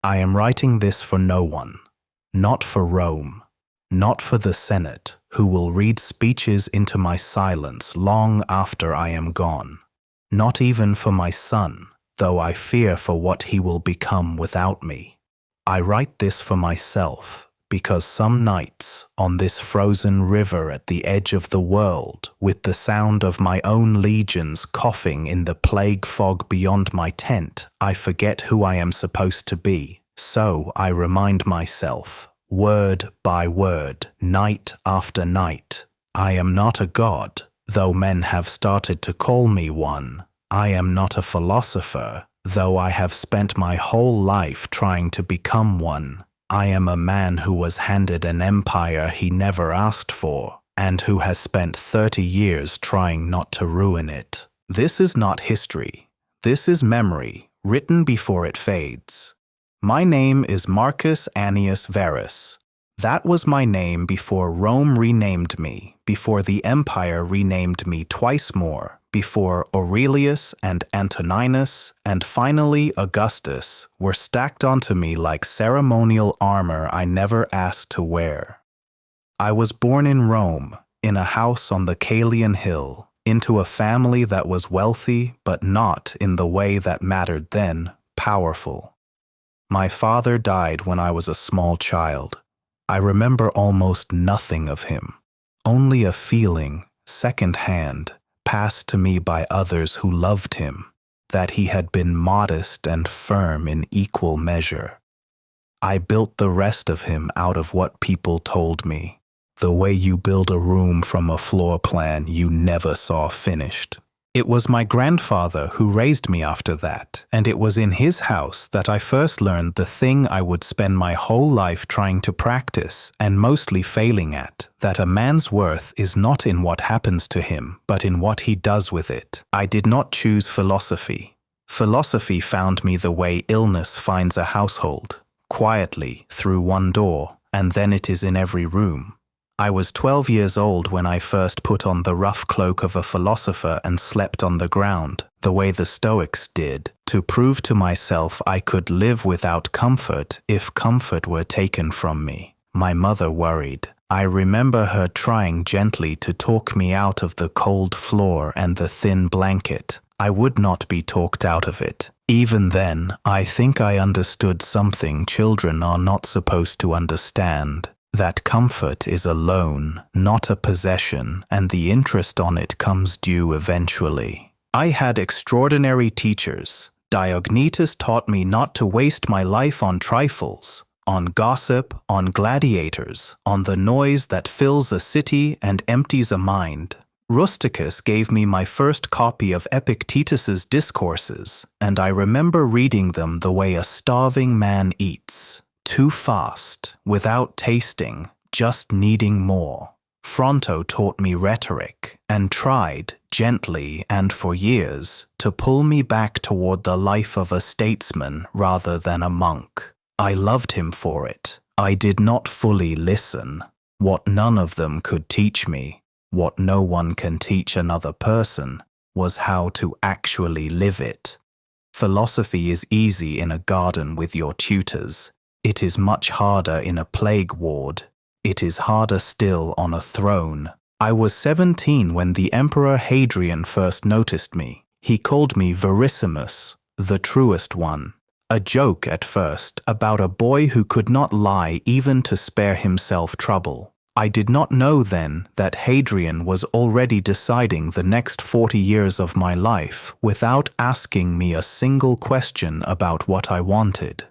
I am writing this for no one, not for Rome, not for the Senate, who will read speeches into my silence long after I am gone, not even for my son, though I fear for what he will become without me. I write this for myself, because some nights, on this frozen river at the edge of the world, with the sound of my own legions coughing in the plague fog beyond my tent, I forget who I am supposed to be. So I remind myself, word by word, night after night, I am not a god, though men have started to call me one. I am not a philosopher, though I have spent my whole life trying to become one. I am a man who was handed an empire he never asked for, and who has spent 30 years trying not to ruin it. This is not history. This is memory, written before it fades. My name is Marcus Aurelius Verus. That was my name before Rome renamed me, before the empire renamed me twice more, before Aurelius and Antoninus and finally Augustus were stacked onto me like ceremonial armor I never asked to wear. I was born in Rome, in a house on the Caelian Hill, into a family that was wealthy but not, in the way that mattered then, powerful. My father died when I was a small child. I remember almost nothing of him, only a feeling, second-hand, passed to me by others who loved him, that he had been modest and firm in equal measure. I built the rest of him out of what people told me, the way you build a room from a floor plan you never saw finished. It was my grandfather who raised me after that, and it was in his house that I first learned the thing I would spend my whole life trying to practice and mostly failing at, that a man's worth is not in what happens to him, but in what he does with it. I did not choose philosophy. Philosophy found me the way illness finds a household, quietly, through one door, and then it is in every room. I was 12 years old when I first put on the rough cloak of a philosopher and slept on the ground, the way the Stoics did, to prove to myself I could live without comfort if comfort were taken from me. My mother worried. I remember her trying gently to talk me out of the cold floor and the thin blanket. I would not be talked out of it. Even then, I think I understood something children are not supposed to understand. That comfort is a loan, not a possession, and the interest on it comes due eventually. I had extraordinary teachers. Diognetus taught me not to waste my life on trifles, on gossip, on gladiators, on the noise that fills a city and empties a mind. Rusticus gave me my first copy of Epictetus's discourses, and I remember reading them the way a starving man eats. Too fast, without tasting, just needing more. Fronto taught me rhetoric and tried, gently and for years, to pull me back toward the life of a statesman rather than a monk. I loved him for it. I did not fully listen. What none of them could teach me, what no one can teach another person, was how to actually live it. Philosophy is easy in a garden with your tutors. It is much harder in a plague ward. It is harder still on a throne. I was 17 when the Emperor Hadrian first noticed me. He called me Verissimus, the truest one. A joke at first about a boy who could not lie even to spare himself trouble. I did not know then that Hadrian was already deciding the next 40 years of my life without asking me a single question about what I wanted.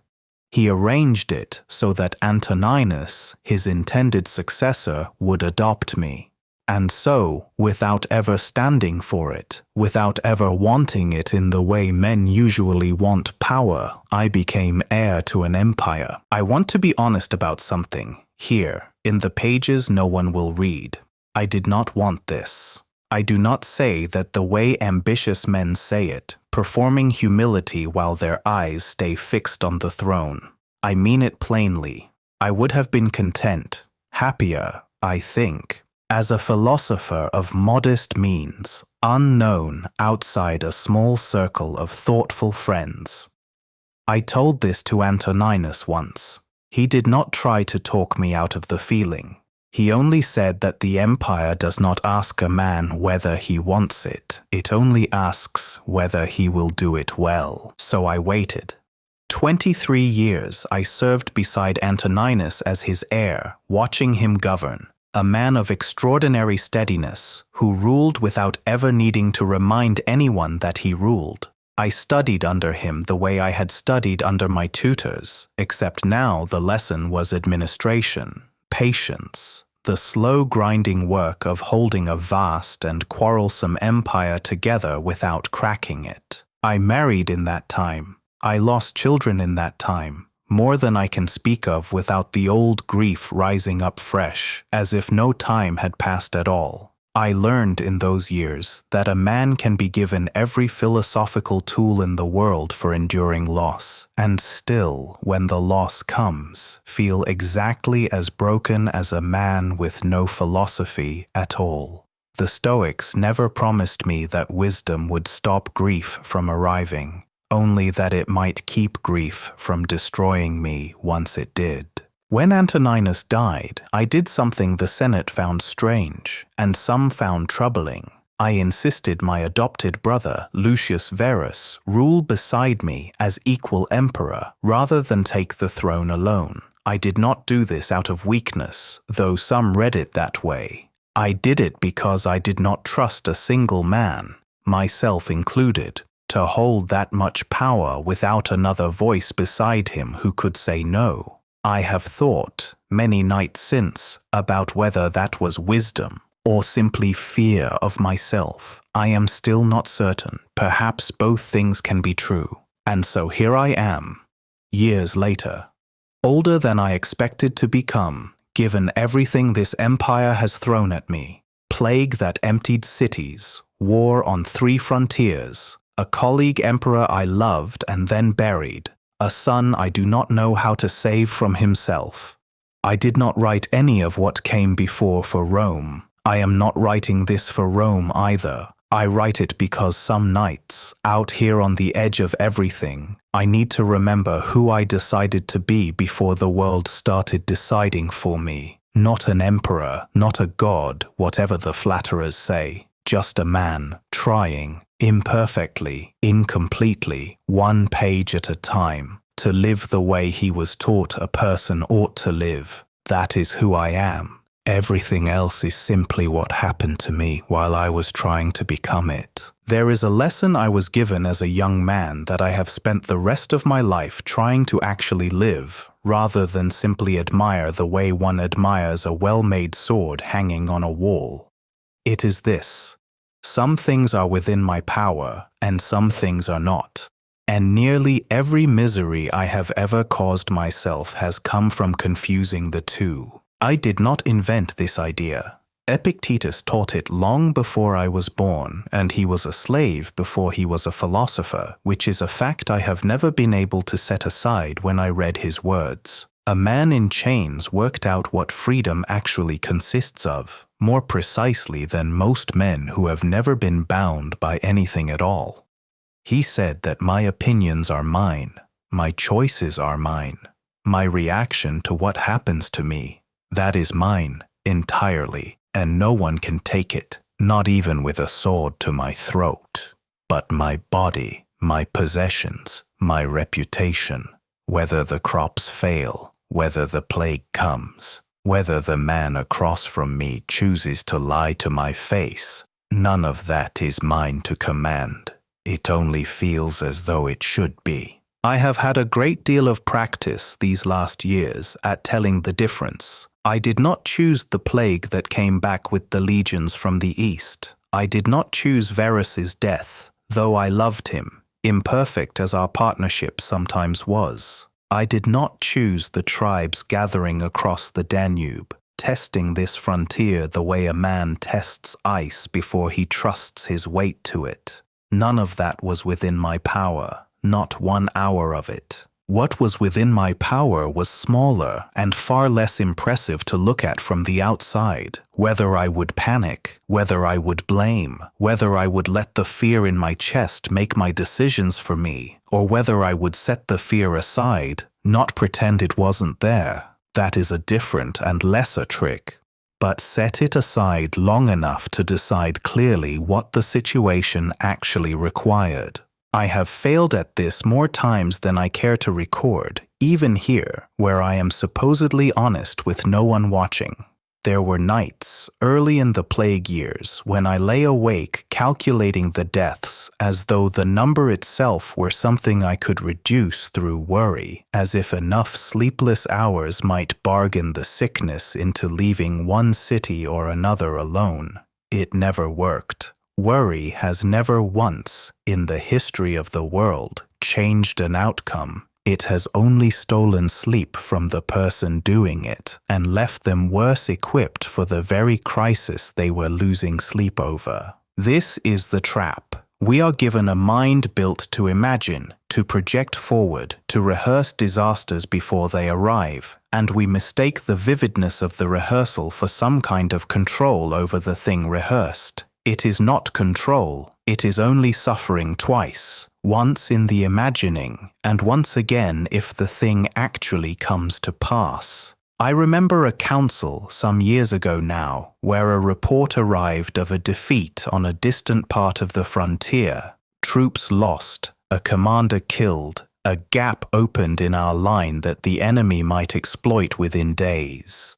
He arranged it so that Antoninus, his intended successor, would adopt me. And so, without ever standing for it, without ever wanting it in the way men usually want power, I became heir to an empire. I want to be honest about something, here, in the pages no one will read. I did not want this. I do not say that the way ambitious men say it, performing humility while their eyes stay fixed on the throne. I mean it plainly. I would have been content, happier, I think, as a philosopher of modest means, unknown outside a small circle of thoughtful friends. I told this to Antoninus once. He did not try to talk me out of the feeling. He only said that the empire does not ask a man whether he wants it. It only asks whether he will do it well. So I waited. 23 years I served beside Antoninus as his heir, watching him govern. A man of extraordinary steadiness, who ruled without ever needing to remind anyone that he ruled. I studied under him the way I had studied under my tutors, except now the lesson was administration, patience, the slow grinding work of holding a vast and quarrelsome empire together without cracking it. I married in that time. I lost children in that time, more than I can speak of without the old grief rising up fresh, as if no time had passed at all. I learned in those years that a man can be given every philosophical tool in the world for enduring loss, and still, when the loss comes, feel exactly as broken as a man with no philosophy at all. The Stoics never promised me that wisdom would stop grief from arriving, only that it might keep grief from destroying me once it did. When Antoninus died, I did something the Senate found strange, and some found troubling. I insisted my adopted brother, Lucius Verus, rule beside me as equal emperor, rather than take the throne alone. I did not do this out of weakness, though some read it that way. I did it because I did not trust a single man, myself included, to hold that much power without another voice beside him who could say no. I have thought, many nights since, about whether that was wisdom or simply fear of myself. I am still not certain. Perhaps both things can be true. And so here I am, years later, older than I expected to become, given everything this empire has thrown at me. Plague that emptied cities, war on 3 frontiers, a colleague emperor I loved and then buried, a son I do not know how to save from himself. I did not write any of what came before for Rome. I am not writing this for Rome either. I write it because some nights, out here on the edge of everything, I need to remember who I decided to be before the world started deciding for me. Not an emperor, not a god, whatever the flatterers say. Just a man, trying, imperfectly, incompletely, 1 page at a time, to live the way he was taught a person ought to live. That is who I am. Everything else is simply what happened to me while I was trying to become it. There is a lesson I was given as a young man that I have spent the rest of my life trying to actually live, rather than simply admire the way one admires a well-made sword hanging on a wall. It is this. Some things are within my power, and some things are not. And nearly every misery I have ever caused myself has come from confusing the two. I did not invent this idea. Epictetus taught it long before I was born, and he was a slave before he was a philosopher, which is a fact I have never been able to set aside when I read his words. A man in chains worked out what freedom actually consists of, more precisely than most men who have never been bound by anything at all. He said that my opinions are mine, my choices are mine, my reaction to what happens to me, that is mine entirely, and no one can take it, not even with a sword to my throat. But my body, my possessions, my reputation, whether the crops fail, whether the plague comes, whether the man across from me chooses to lie to my face, none of that is mine to command. It only feels as though it should be. I have had a great deal of practice these last years at telling the difference. I did not choose the plague that came back with the legions from the east. I did not choose Verus's death, though I loved him, imperfect as our partnership sometimes was. I did not choose the tribes gathering across the Danube, testing this frontier the way a man tests ice before he trusts his weight to it. None of that was within my power, not 1 hour of it. What was within my power was smaller and far less impressive to look at from the outside. Whether I would panic, whether I would blame, whether I would let the fear in my chest make my decisions for me, or whether I would set the fear aside, not pretend it wasn't there. That is a different and lesser trick. But set it aside long enough to decide clearly what the situation actually required. I have failed at this more times than I care to record, even here, where I am supposedly honest with no one watching. There were nights, early in the plague years, when I lay awake calculating the deaths as though the number itself were something I could reduce through worry, as if enough sleepless hours might bargain the sickness into leaving one city or another alone. It never worked. Worry has never once, in the history of the world, changed an outcome. It has only stolen sleep from the person doing it and left them worse equipped for the very crisis they were losing sleep over. This is the trap. We are given a mind built to imagine, to project forward, to rehearse disasters before they arrive, and we mistake the vividness of the rehearsal for some kind of control over the thing rehearsed. It is not control, it is only suffering twice, once in the imagining, and once again if the thing actually comes to pass. I remember a council some years ago now, where a report arrived of a defeat on a distant part of the frontier. Troops lost, a commander killed, a gap opened in our line that the enemy might exploit within days.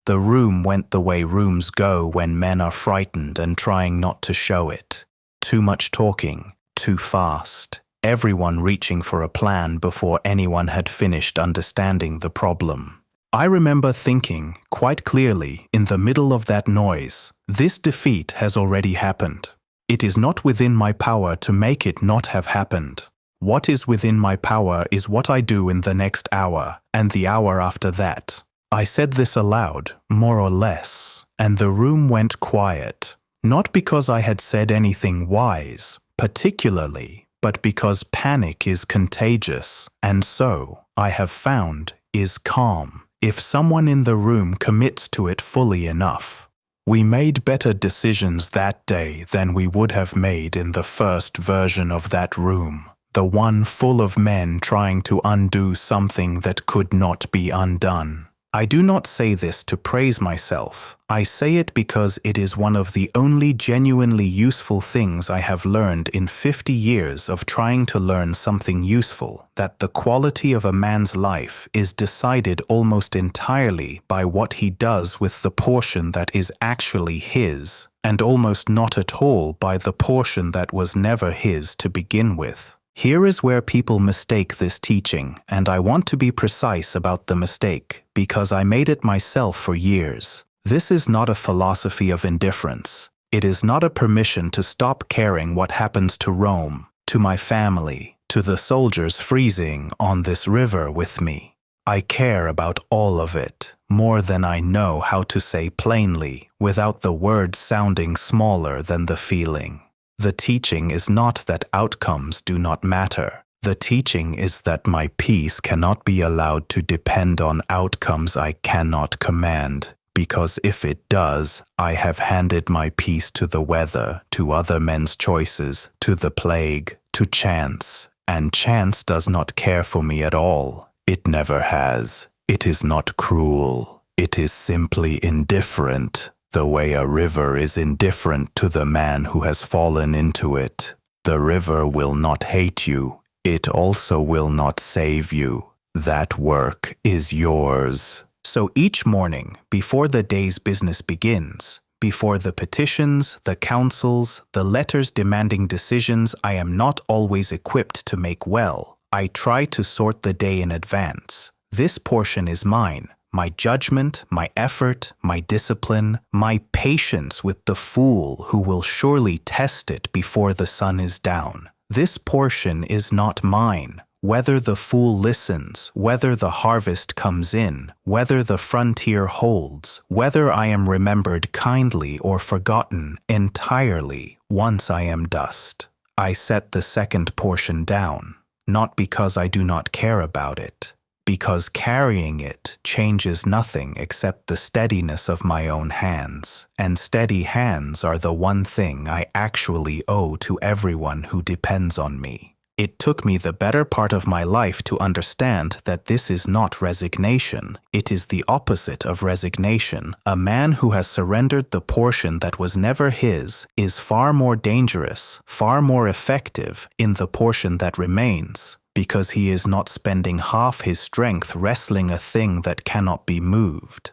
The room went the way rooms go when men are frightened and trying not to show it. Too much talking, too fast, everyone reaching for a plan before anyone had finished understanding the problem. I remember thinking, quite clearly, in the middle of that noise, this defeat has already happened. It is not within my power to make it not have happened. What is within my power is what I do in the next hour, and the hour after that. I said this aloud, more or less, and the room went quiet, not because I had said anything wise, particularly, but because panic is contagious, and so, I have found, is calm, if someone in the room commits to it fully enough. We made better decisions that day than we would have made in the first version of that room, the one full of men trying to undo something that could not be undone. I do not say this to praise myself. I say it because it is one of the only genuinely useful things I have learned in 50 years of trying to learn something useful, that the quality of a man's life is decided almost entirely by what he does with the portion that is actually his, and almost not at all by the portion that was never his to begin with. Here is where people mistake this teaching, and I want to be precise about the mistake, because I made it myself for years. This is not a philosophy of indifference. It is not a permission to stop caring what happens to Rome, to my family, to the soldiers freezing on this river with me. I care about all of it, more than I know how to say plainly, without the words sounding smaller than the feeling. The teaching is not that outcomes do not matter. The teaching is that my peace cannot be allowed to depend on outcomes I cannot command, because if it does, I have handed my peace to the weather, to other men's choices, to the plague, to chance, and chance does not care for me at all. It never has. It is not cruel. It is simply indifferent. The way a river is indifferent to the man who has fallen into it. The river will not hate you. It also will not save you. That work is yours. So each morning, before the day's business begins, before the petitions, the counsels, the letters demanding decisions I am not always equipped to make well, I try to sort the day in advance. This portion is mine. My judgment, my effort, my discipline, my patience with the fool who will surely test it before the sun is down. This portion is not mine. Whether the fool listens, whether the harvest comes in, whether the frontier holds, whether I am remembered kindly or forgotten entirely once I am dust. I set the second portion down. not because I do not care about it, because carrying it changes nothing except the steadiness of my own hands, and steady hands are the one thing I actually owe to everyone who depends on me. It took me the better part of my life to understand that this is not resignation. It is the opposite of resignation. A man who has surrendered the portion that was never his is far more dangerous, far more effective in the portion that remains, because he is not spending half his strength wrestling a thing that cannot be moved.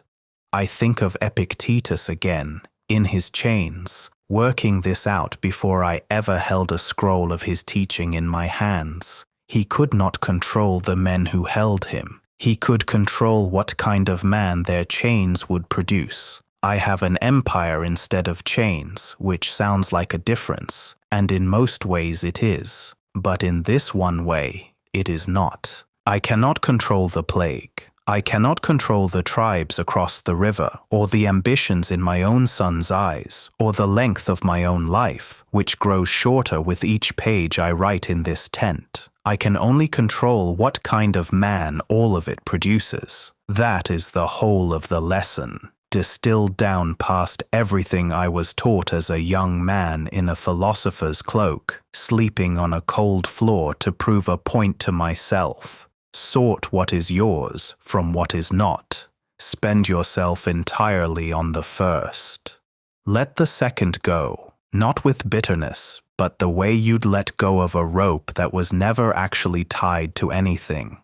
I think of Epictetus again, in his chains, working this out before I ever held a scroll of his teaching in my hands. He could not control the men who held him. He could control what kind of man their chains would produce. I have an empire instead of chains, which sounds like a difference, and in most ways it is. But in this one way, it is not. I cannot control the plague. I cannot control the tribes across the river, or the ambitions in my own son's eyes, or the length of my own life, which grows shorter with each page I write in this tent. I can only control what kind of man all of it produces. That is the whole of the lesson, distilled down past everything I was taught as a young man in a philosopher's cloak, sleeping on a cold floor to prove a point to myself. Sort what is yours from what is not. Spend yourself entirely on the first. Let the second go, not with bitterness, but the way you'd let go of a rope that was never actually tied to anything.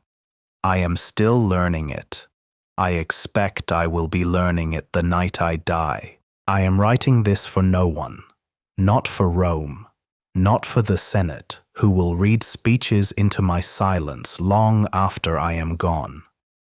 I am still learning it. I expect I will be learning it the night I die. I am writing this for no one, not for Rome, not for the Senate, who will read speeches into my silence long after I am gone.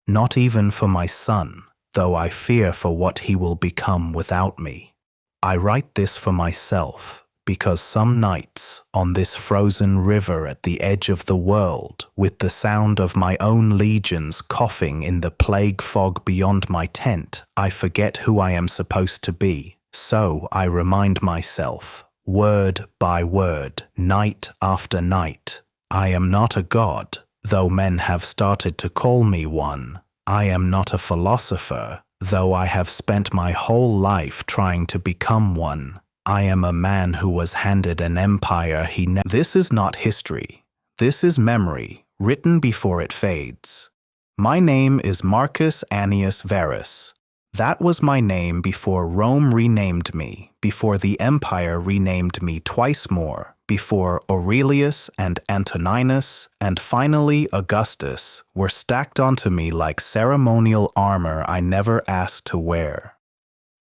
Not even for my son, though I fear for what he will become without me. I write this for myself, because some nights, on this frozen river at the edge of the world, with the sound of my own legions coughing in the plague fog beyond my tent, I forget who I am supposed to be. So I remind myself, word by word, night after night. I am not a god, though men have started to call me one. I am not a philosopher, though I have spent my whole life trying to become one. I am a man who was handed an empire he never. This is not history. This is memory, written before it fades. My name is Marcus Aurelius Verus. That was my name before Rome renamed me, before the empire renamed me twice more, before Aurelius and Antoninus and finally Augustus were stacked onto me like ceremonial armor I never asked to wear.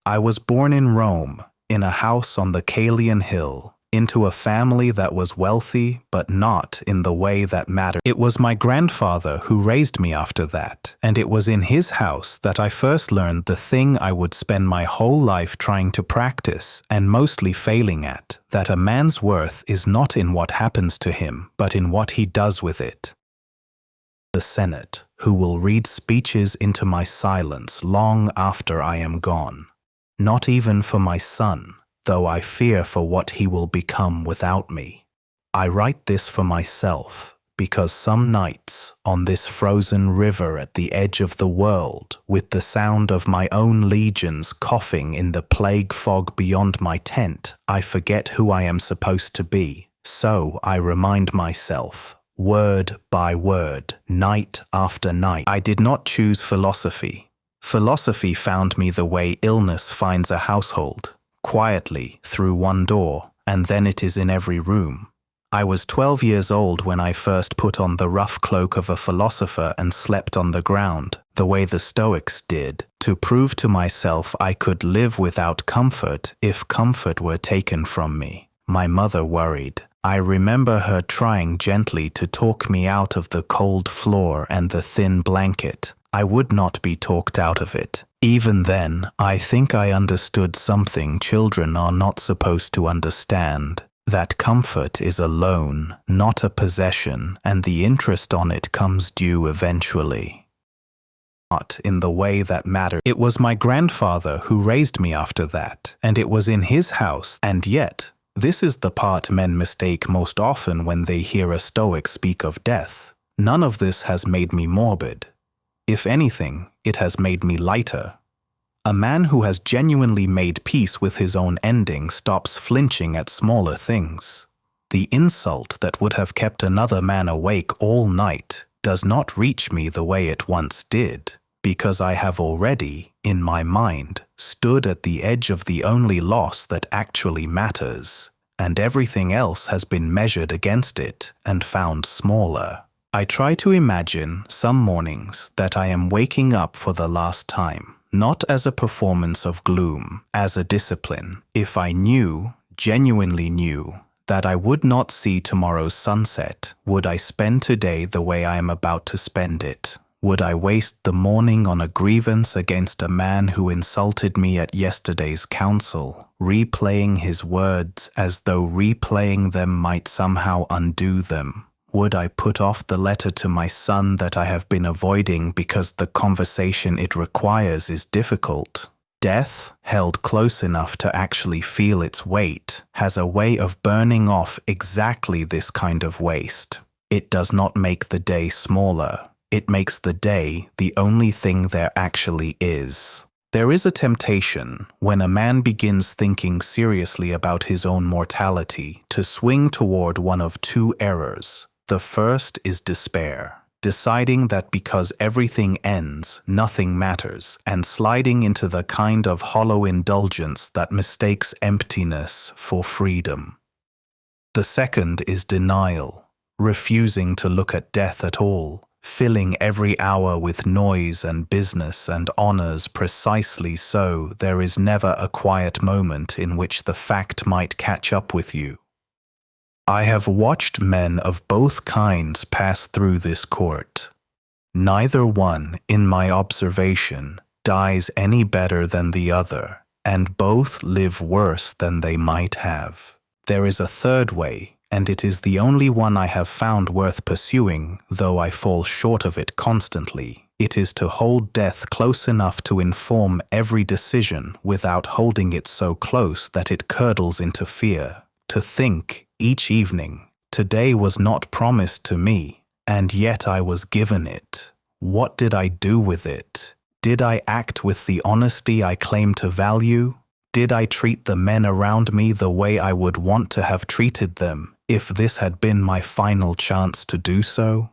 I was born in Rome, in a house on the Caelian hill, into a family that was wealthy, but not in the way that mattered. It was my grandfather who raised me after that, and it was in his house that I first learned the thing I would spend my whole life trying to practice and mostly failing at, that a man's worth is not in what happens to him, but in what he does with it. The Senate, who will read speeches into my silence long after I am gone. Not even for my son, though I fear for what he will become without me. I write this for myself, because some nights, on this frozen river at the edge of the world, with the sound of my own legions coughing in the plague fog beyond my tent, I forget who I am supposed to be. So I remind myself, word by word, night after night. I did not choose philosophy. Philosophy found me the way illness finds a household. Quietly, through one door, and then it is in every room. I was 12 years old when I first put on the rough cloak of a philosopher and slept on the ground, the way the Stoics did, to prove to myself I could live without comfort if comfort were taken from me. My mother worried. I remember her trying gently to talk me out of the cold floor and the thin blanket. I would not be talked out of it. Even then, I think I understood something children are not supposed to understand, that comfort is a loan, not a possession, and the interest on it comes due eventually. Not in the way that mattered. It was my grandfather who raised me after that, and it was in his house, and yet, This is the part men mistake most often when they hear a Stoic speak of death. None of this has made me morbid. If anything, it has made me lighter. A man who has genuinely made peace with his own ending stops flinching at smaller things. The insult that would have kept another man awake all night does not reach me the way it once did, because I have already, in my mind, stood at the edge of the only loss that actually matters, and everything else has been measured against it and found smaller. I try to imagine some mornings that I am waking up for the last time, not as a performance of gloom, as a discipline. If I knew, genuinely knew, that I would not see tomorrow's sunset, would I spend today the way I am about to spend it? Would I waste the morning on a grievance against a man who insulted me at yesterday's council, replaying his words as though replaying them might somehow undo them? Would I put off the letter to my son that I have been avoiding because the conversation it requires is difficult? Death, held close enough to actually feel its weight, has a way of burning off exactly this kind of waste. It does not make the day smaller. It makes the day the only thing there actually is. There is a temptation, when a man begins thinking seriously about his own mortality, to swing toward one of two errors. The first is despair. Deciding that because everything ends, nothing matters, and sliding into the kind of hollow indulgence that mistakes emptiness for freedom. The second is denial, refusing to look at death at all, filling every hour with noise and business and honors precisely so there is never a quiet moment in which the fact might catch up with you. I have watched men of both kinds pass through this court. Neither one, in my observation, dies any better than the other, and both live worse than they might have. There is a third way, and it is the only one I have found worth pursuing, though I fall short of it constantly. It is to hold death close enough to inform every decision without holding it so close that it curdles into fear. To think, each evening, today was not promised to me, and yet I was given it. What did I do with it? Did I act with the honesty I claim to value? Did I treat the men around me the way I would want to have treated them if this had been my final chance to do so?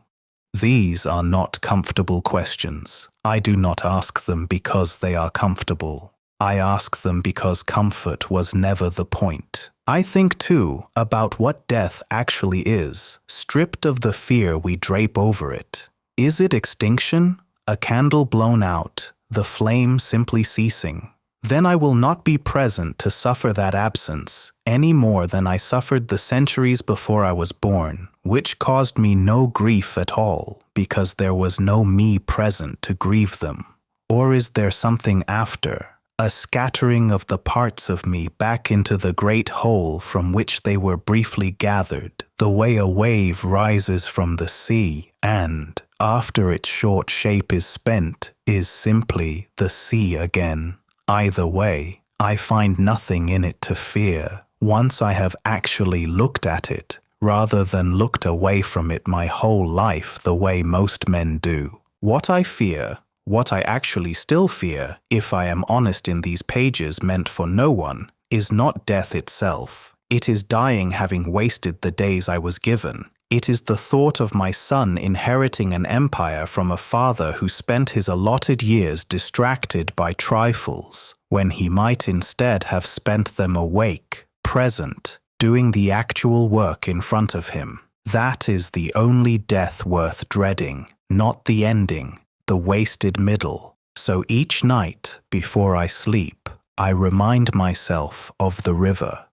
These are not comfortable questions. I do not ask them because they are comfortable. I ask them because comfort was never the point. I think, too, about what death actually is, stripped of the fear we drape over it. Is it extinction? A candle blown out, the flame simply ceasing? Then I will not be present to suffer that absence, any more than I suffered the centuries before I was born, which caused me no grief at all, because there was no me present to grieve them. Or is there something after? A scattering of the parts of me back into the great whole from which they were briefly gathered, the way a wave rises from the sea and, after its short shape is spent, is simply the sea again. Either way, I find nothing in it to fear, once I have actually looked at it, rather than looked away from it my whole life the way most men do. What I fear, what I actually still fear, if I am honest in these pages meant for no one, is not death itself. It is dying having wasted the days I was given. It is the thought of my son inheriting an empire from a father who spent his allotted years distracted by trifles, when he might instead have spent them awake, present, doing the actual work in front of him. That is the only death worth dreading, not the ending, the wasted middle. So each night, before I sleep, I remind myself of the river.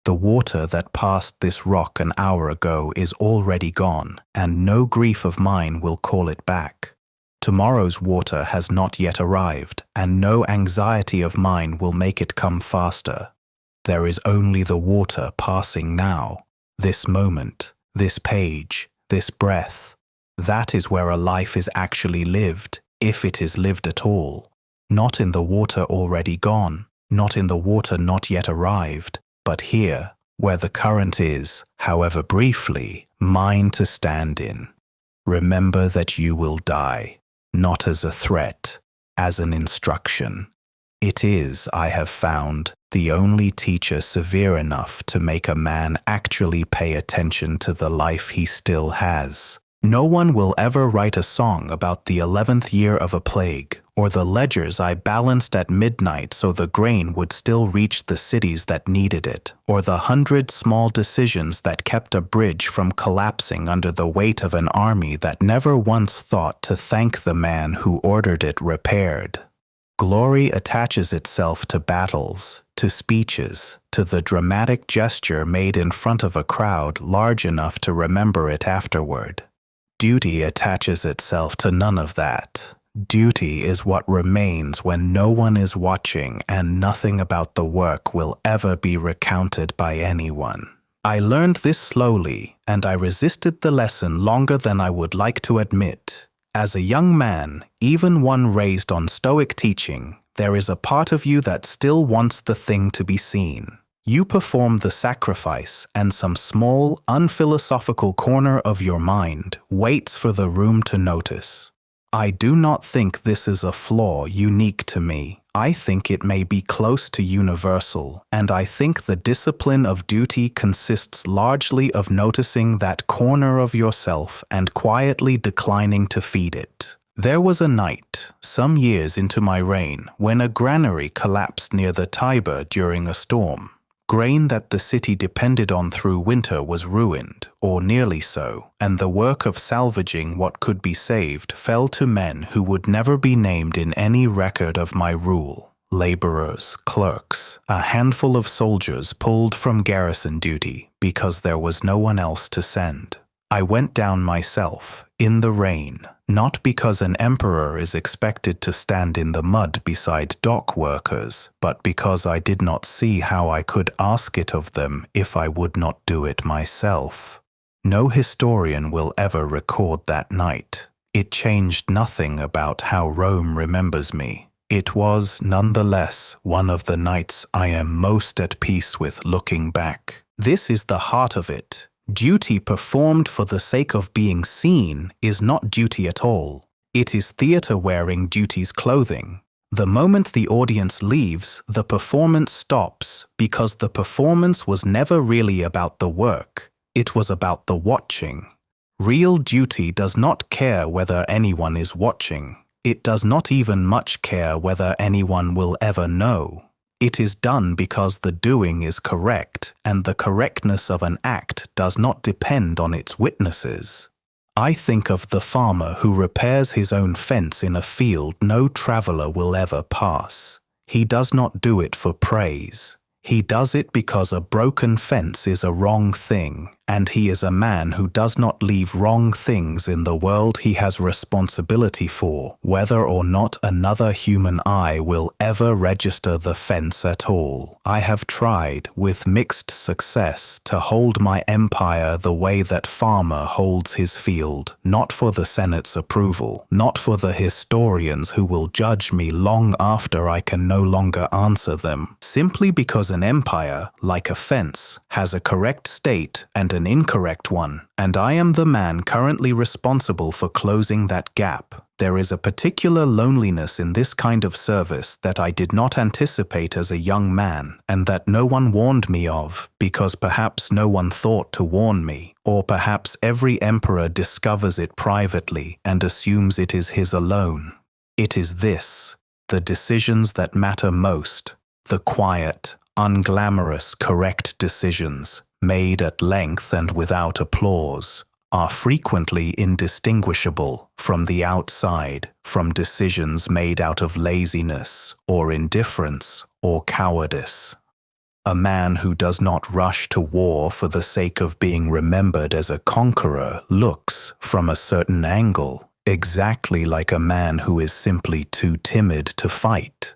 The water that passed this rock an hour ago is already gone, and no grief of mine will call it back. Tomorrow's water has not yet arrived, and no anxiety of mine will make it come faster. There is only the water passing now, this moment, this page, this breath. That is where a life is actually lived, if it is lived at all. Not in the water already gone, not in the water not yet arrived, but here, where the current is, however briefly, mine to stand in. Remember that you will die, not as a threat, as an instruction. It is, I have found, the only teacher severe enough to make a man actually pay attention to the life he still has. No one will ever write a song about the 11th year of a plague, or the ledgers I balanced at midnight so the grain would still reach the cities that needed it, or the 100 small decisions that kept a bridge from collapsing under the weight of an army that never once thought to thank the man who ordered it repaired. Glory attaches itself to battles, to speeches, to the dramatic gesture made in front of a crowd large enough to remember it afterward. Duty attaches itself to none of that. Duty is what remains when no one is watching and nothing about the work will ever be recounted by anyone. I learned this slowly, and I resisted the lesson longer than I would like to admit. As a young man, even one raised on Stoic teaching, there is a part of you that still wants the thing to be seen. You perform the sacrifice, and some small, unphilosophical corner of your mind waits for the room to notice. I do not think this is a flaw unique to me. I think it may be close to universal, and I think the discipline of duty consists largely of noticing that corner of yourself and quietly declining to feed it. There was a night, some years into my reign, when a granary collapsed near the Tiber during a storm. Grain that the city depended on through winter was ruined, or nearly so, and the work of salvaging what could be saved fell to men who would never be named in any record of my rule. Laborers, clerks, a handful of soldiers pulled from garrison duty because there was no one else to send. I went down myself, in the rain, not because an emperor is expected to stand in the mud beside dock workers, but because I did not see how I could ask it of them if I would not do it myself. No historian will ever record that night. It changed nothing about how Rome remembers me. It was, nonetheless, one of the nights I am most at peace with looking back. This is the heart of it. Duty performed for the sake of being seen is not duty at all. It is theater wearing duty's clothing. The moment the audience leaves, the performance stops because the performance was never really about the work. It was about the watching. Real duty does not care whether anyone is watching. It does not even much care whether anyone will ever know. It is done because the doing is correct, and the correctness of an act does not depend on its witnesses. I think of the farmer who repairs his own fence in a field no traveler will ever pass. He does not do it for praise. He does it because a broken fence is a wrong thing, and he is a man who does not leave wrong things in the world he has responsibility for, whether or not another human eye will ever register the fence at all. I have tried, with mixed success, to hold my empire the way that farmer holds his field, not for the Senate's approval, not for the historians who will judge me long after I can no longer answer them, simply because an empire, like a fence, has a correct state and an incorrect one, and I am the man currently responsible for closing that gap. There is a particular loneliness in this kind of service that I did not anticipate as a young man, and that no one warned me of, because perhaps no one thought to warn me, or perhaps every emperor discovers it privately and assumes it is his alone. It is this: the decisions that matter most, the quiet, unglamorous, correct decisions, made at length and without applause, are frequently indistinguishable from the outside from decisions made out of laziness or indifference or cowardice. A man who does not rush to war for the sake of being remembered as a conqueror looks, from a certain angle, exactly like a man who is simply too timid to fight.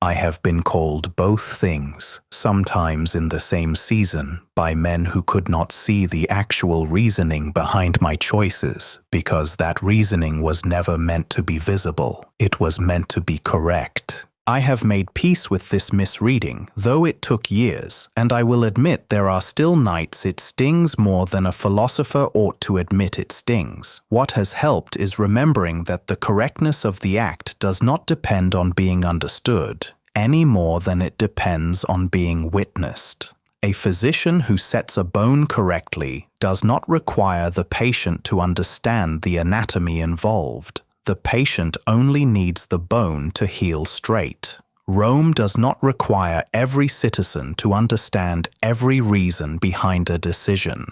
I have been called both things, sometimes in the same season, by men who could not see the actual reasoning behind my choices, because that reasoning was never meant to be visible. It was meant to be correct. I have made peace with this misreading, though it took years, and I will admit there are still nights it stings more than a philosopher ought to admit it stings. What has helped is remembering that the correctness of the act does not depend on being understood, any more than it depends on being witnessed. A physician who sets a bone correctly does not require the patient to understand the anatomy involved. The patient only needs the bone to heal straight. Rome does not require every citizen to understand every reason behind a decision.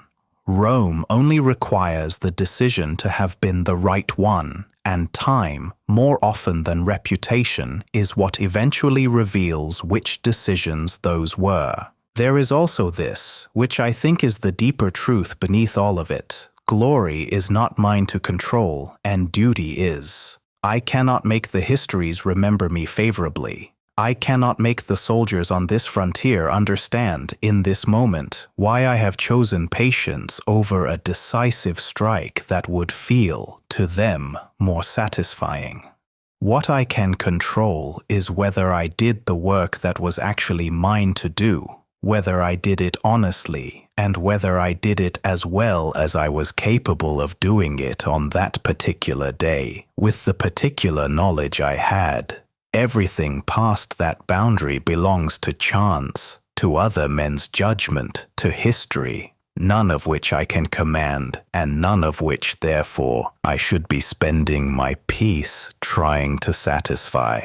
Rome only requires the decision to have been the right one, and time, more often than reputation, is what eventually reveals which decisions those were. There is also this, which I think is the deeper truth beneath all of it. Glory is not mine to control, and duty is. I cannot make the histories remember me favorably. I cannot make the soldiers on this frontier understand, in this moment, why I have chosen patience over a decisive strike that would feel, to them, more satisfying. What I can control is whether I did the work that was actually mine to do, whether I did it honestly, and whether I did it as well as I was capable of doing it on that particular day, with the particular knowledge I had. Everything past that boundary belongs to chance, to other men's judgment, to history, none of which I can command, and none of which, therefore, I should be spending my peace trying to satisfy.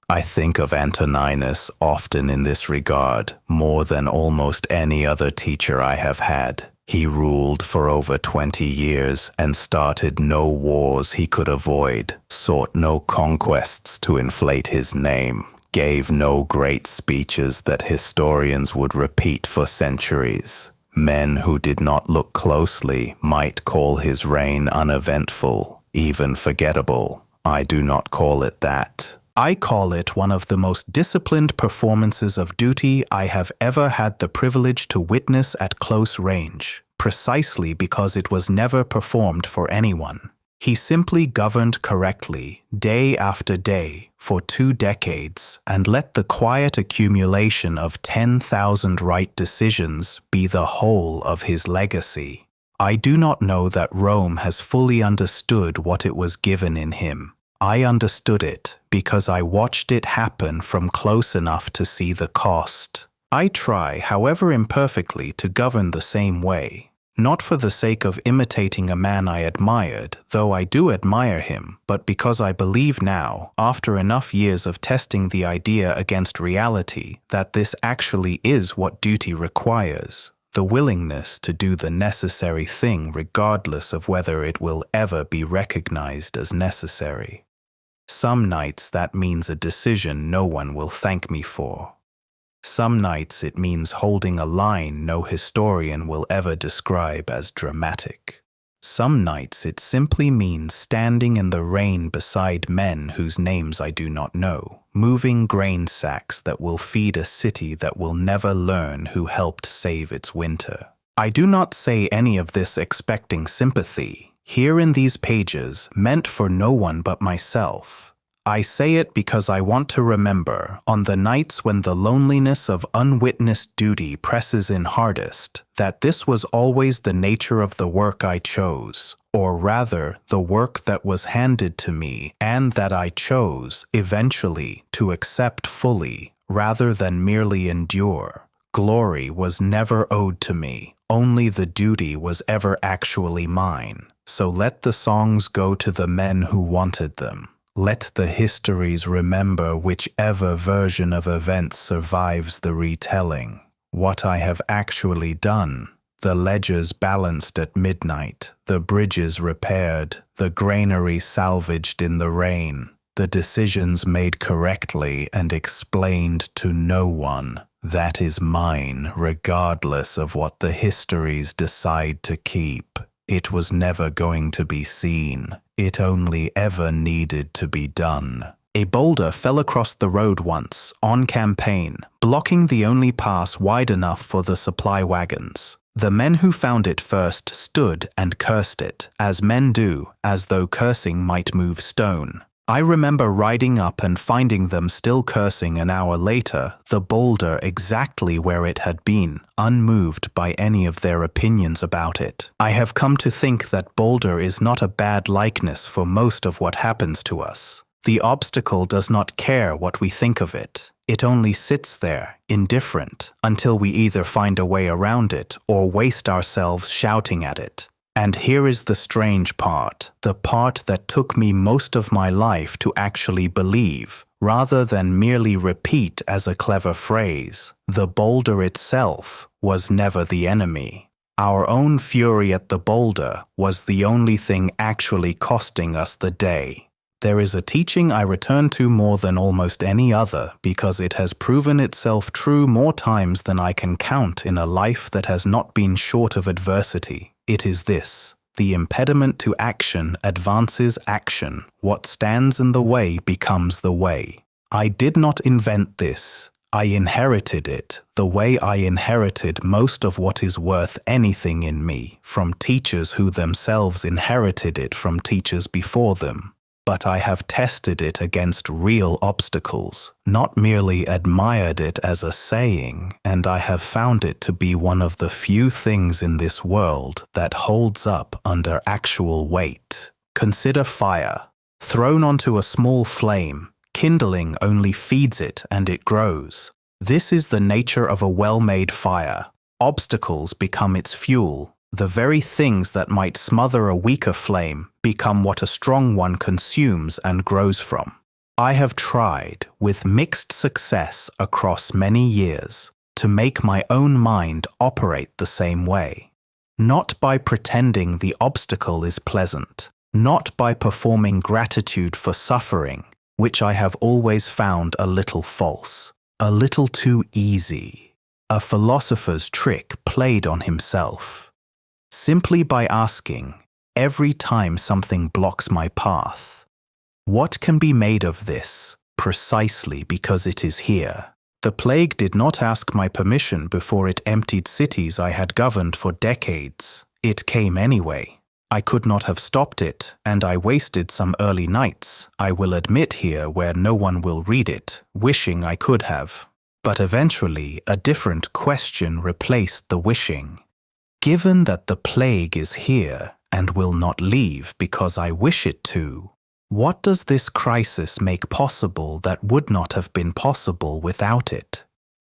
I think of Antoninus often in this regard, more than almost any other teacher I have had. He ruled for over 20 years and started no wars he could avoid, sought no conquests to inflate his name, gave no great speeches that historians would repeat for centuries. Men who did not look closely might call his reign uneventful, even forgettable. I do not call it that. I call it one of the most disciplined performances of duty I have ever had the privilege to witness at close range, precisely because it was never performed for anyone. He simply governed correctly, day after day, for 2 decades, and let the quiet accumulation of 10,000 right decisions be the whole of his legacy. I do not know that Rome has fully understood what it was given in him. I understood it because I watched it happen from close enough to see the cost. I try, however imperfectly, to govern the same way, not for the sake of imitating a man I admired, though I do admire him, but because I believe now, after enough years of testing the idea against reality, that this actually is what duty requires. The willingness to do the necessary thing regardless of whether it will ever be recognized as necessary. Some nights that means a decision no one will thank me for. Some nights it means holding a line no historian will ever describe as dramatic. Some nights it simply means standing in the rain beside men whose names I do not know, moving grain sacks that will feed a city that will never learn who helped save its winter. I do not say any of this expecting sympathy. Here in these pages, meant for no one but myself. I say it because I want to remember, on the nights when the loneliness of unwitnessed duty presses in hardest, that this was always the nature of the work I chose, or rather, the work that was handed to me and that I chose, eventually, to accept fully, rather than merely endure. Glory was never owed to me, only the duty was ever actually mine. So let the songs go to the men who wanted them. Let the histories remember whichever version of events survives the retelling. What I have actually done, the ledgers balanced at midnight, the bridges repaired, the granary salvaged in the rain, the decisions made correctly and explained to no one. That is mine, regardless of what the histories decide to keep. It was never going to be seen. It only ever needed to be done. A boulder fell across the road once, on campaign, blocking the only pass wide enough for the supply wagons. The men who found it first stood and cursed it, as men do, as though cursing might move stone. I remember riding up and finding them still cursing an hour later, the boulder exactly where it had been, unmoved by any of their opinions about it. I have come to think that boulder is not a bad likeness for most of what happens to us. The obstacle does not care what we think of it. It only sits there, indifferent, until we either find a way around it or waste ourselves shouting at it. And here is the strange part, the part that took me most of my life to actually believe, rather than merely repeat as a clever phrase. The boulder itself was never the enemy. Our own fury at the boulder was the only thing actually costing us the day. There is a teaching I return to more than almost any other because it has proven itself true more times than I can count in a life that has not been short of adversity. It is this: the impediment to action advances action. What stands in the way becomes the way. I did not invent this. I inherited it, the way I inherited most of what is worth anything in me, from teachers who themselves inherited it from teachers before them. But I have tested it against real obstacles, not merely admired it as a saying, and I have found it to be one of the few things in this world that holds up under actual weight. Consider fire. Thrown onto a small flame, kindling only feeds it and it grows. This is the nature of a well-made fire. Obstacles become its fuel. The very things that might smother a weaker flame become what a strong one consumes and grows from. I have tried, with mixed success across many years, to make my own mind operate the same way. Not by pretending the obstacle is pleasant, not by performing gratitude for suffering, which I have always found a little false, a little too easy, a philosopher's trick played on himself. Simply by asking, every time something blocks my path, what can be made of this, precisely because it is here? The plague did not ask my permission before it emptied cities I had governed for decades. It came anyway. I could not have stopped it, and I wasted some early nights, I will admit here where no one will read it, wishing I could have. But eventually a different question replaced the wishing. Given that the plague is here and will not leave because I wish it to, what does this crisis make possible that would not have been possible without it?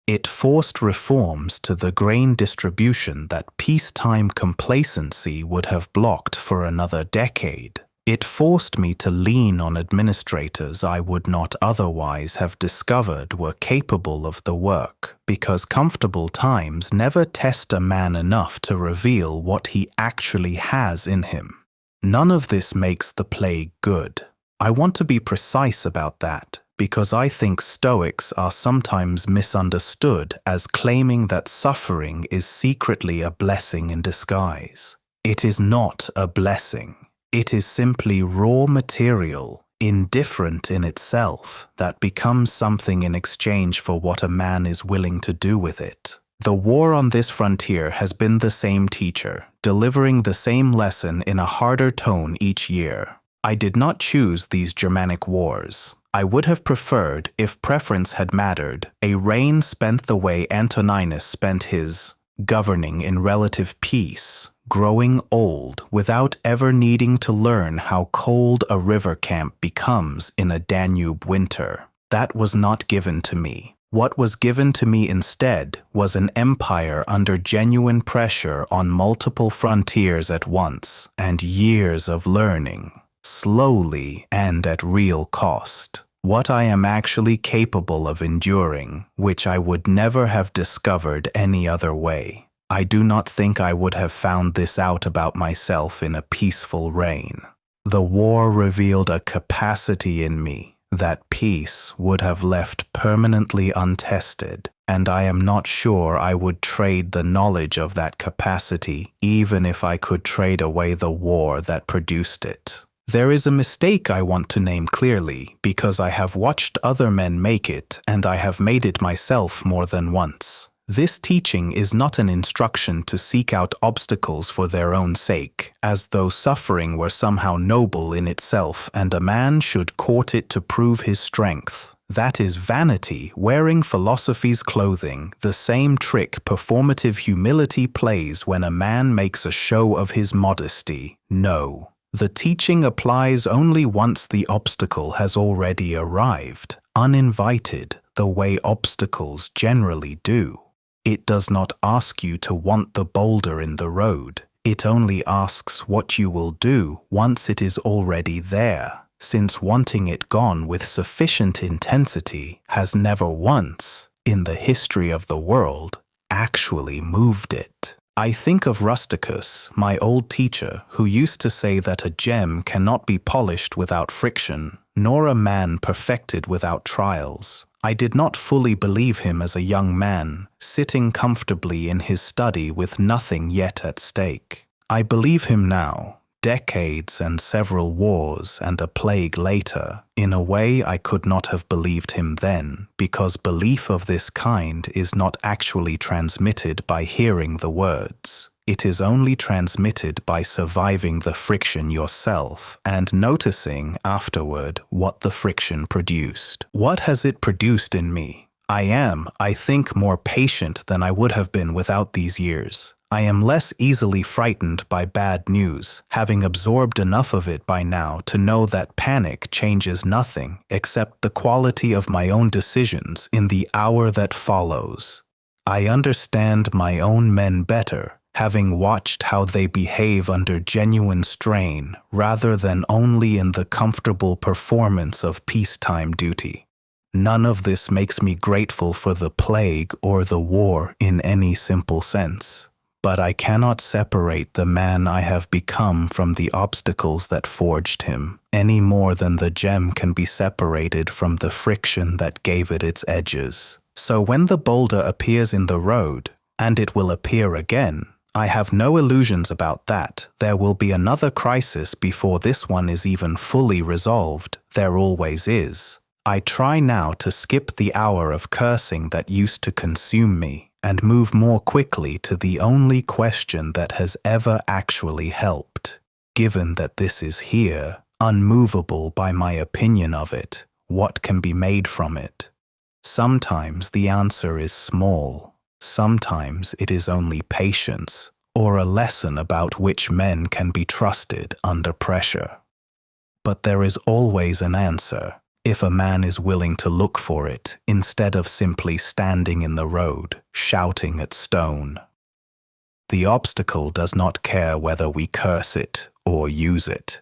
It forced reforms to the grain distribution that peacetime complacency would have blocked for another decade. It forced me to lean on administrators I would not otherwise have discovered were capable of the work, because comfortable times never test a man enough to reveal what he actually has in him. None of this makes the plague good. I want to be precise about that, because I think Stoics are sometimes misunderstood as claiming that suffering is secretly a blessing in disguise. It is not a blessing. It is simply raw material, indifferent in itself, that becomes something in exchange for what a man is willing to do with it. The war on this frontier has been the same teacher, delivering the same lesson in a harder tone each year. I did not choose these Germanic wars. I would have preferred, if preference had mattered, a reign spent the way Antoninus spent his, governing in relative peace, growing old without ever needing to learn how cold a river camp becomes in a Danube winter. That was not given to me. What was given to me instead was an empire under genuine pressure on multiple frontiers at once, and years of learning, slowly and at real cost. What I am actually capable of enduring, which I would never have discovered any other way. I do not think I would have found this out about myself in a peaceful reign. The war revealed a capacity in me that peace would have left permanently untested, and I am not sure I would trade the knowledge of that capacity even if I could trade away the war that produced it. There is a mistake I want to name clearly because I have watched other men make it and I have made it myself more than once. This teaching is not an instruction to seek out obstacles for their own sake, as though suffering were somehow noble in itself and a man should court it to prove his strength. That is vanity wearing philosophy's clothing, the same trick performative humility plays when a man makes a show of his modesty. No. The teaching applies only once the obstacle has already arrived, uninvited, the way obstacles generally do. It does not ask you to want the boulder in the road. It only asks what you will do once it is already there, since wanting it gone with sufficient intensity has never once, in the history of the world, actually moved it. I think of Rusticus, my old teacher, who used to say that a gem cannot be polished without friction, nor a man perfected without trials. I did not fully believe him as a young man, sitting comfortably in his study with nothing yet at stake. I believe him now, decades and several wars and a plague later, in a way I could not have believed him then, because belief of this kind is not actually transmitted by hearing the words. It is only transmitted by surviving the friction yourself and noticing afterward what the friction produced. What has it produced in me? I am, I think, more patient than I would have been without these years. I am less easily frightened by bad news, having absorbed enough of it by now to know that panic changes nothing except the quality of my own decisions in the hour that follows. I understand my own men better, having watched how they behave under genuine strain rather than only in the comfortable performance of peacetime duty. None of this makes me grateful for the plague or the war in any simple sense, but I cannot separate the man I have become from the obstacles that forged him, any more than the gem can be separated from the friction that gave it its edges. So when the boulder appears in the road, and it will appear again, I have no illusions about that. There will be another crisis before this one is even fully resolved. There always is. I try now to skip the hour of cursing that used to consume me and move more quickly to the only question that has ever actually helped. Given that this is here, unmovable by my opinion of it, what can be made from it? Sometimes the answer is small. Sometimes it is only patience, or a lesson about which men can be trusted under pressure. But there is always an answer, if a man is willing to look for it, instead of simply standing in the road, shouting at stone. The obstacle does not care whether we curse it or use it.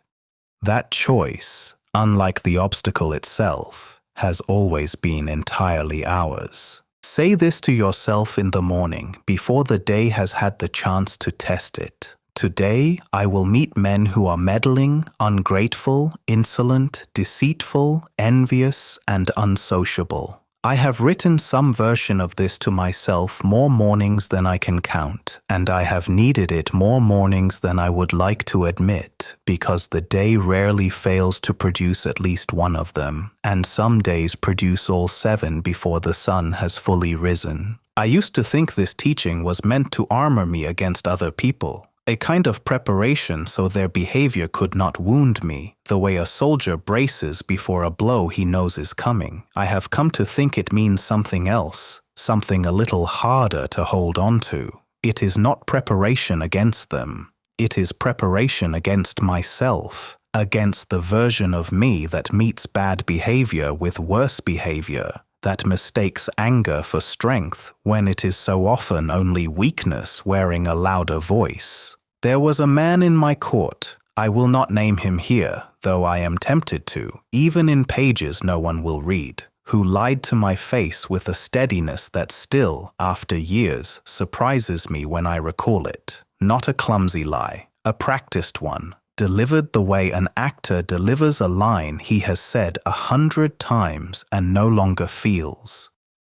That choice, unlike the obstacle itself, has always been entirely ours. Say this to yourself in the morning before the day has had the chance to test it. Today, I will meet men who are meddling, ungrateful, insolent, deceitful, envious, and unsociable. I have written some version of this to myself more mornings than I can count, and I have needed it more mornings than I would like to admit, because the day rarely fails to produce at least one of them, and some days produce all 7 before the sun has fully risen. I used to think this teaching was meant to armor me against other people, a kind of preparation so their behavior could not wound me, the way a soldier braces before a blow he knows is coming. I have come to think it means something else, something a little harder to hold on to. It is not preparation against them. It is preparation against myself, against the version of me that meets bad behavior with worse behavior, that mistakes anger for strength when it is so often only weakness wearing a louder voice. There was a man in my court, I will not name him here, though I am tempted to, even in pages no one will read, who lied to my face with a steadiness that still, after years, surprises me when I recall it. Not a clumsy lie, a practiced one, delivered the way an actor delivers a line he has said 100 times and no longer feels.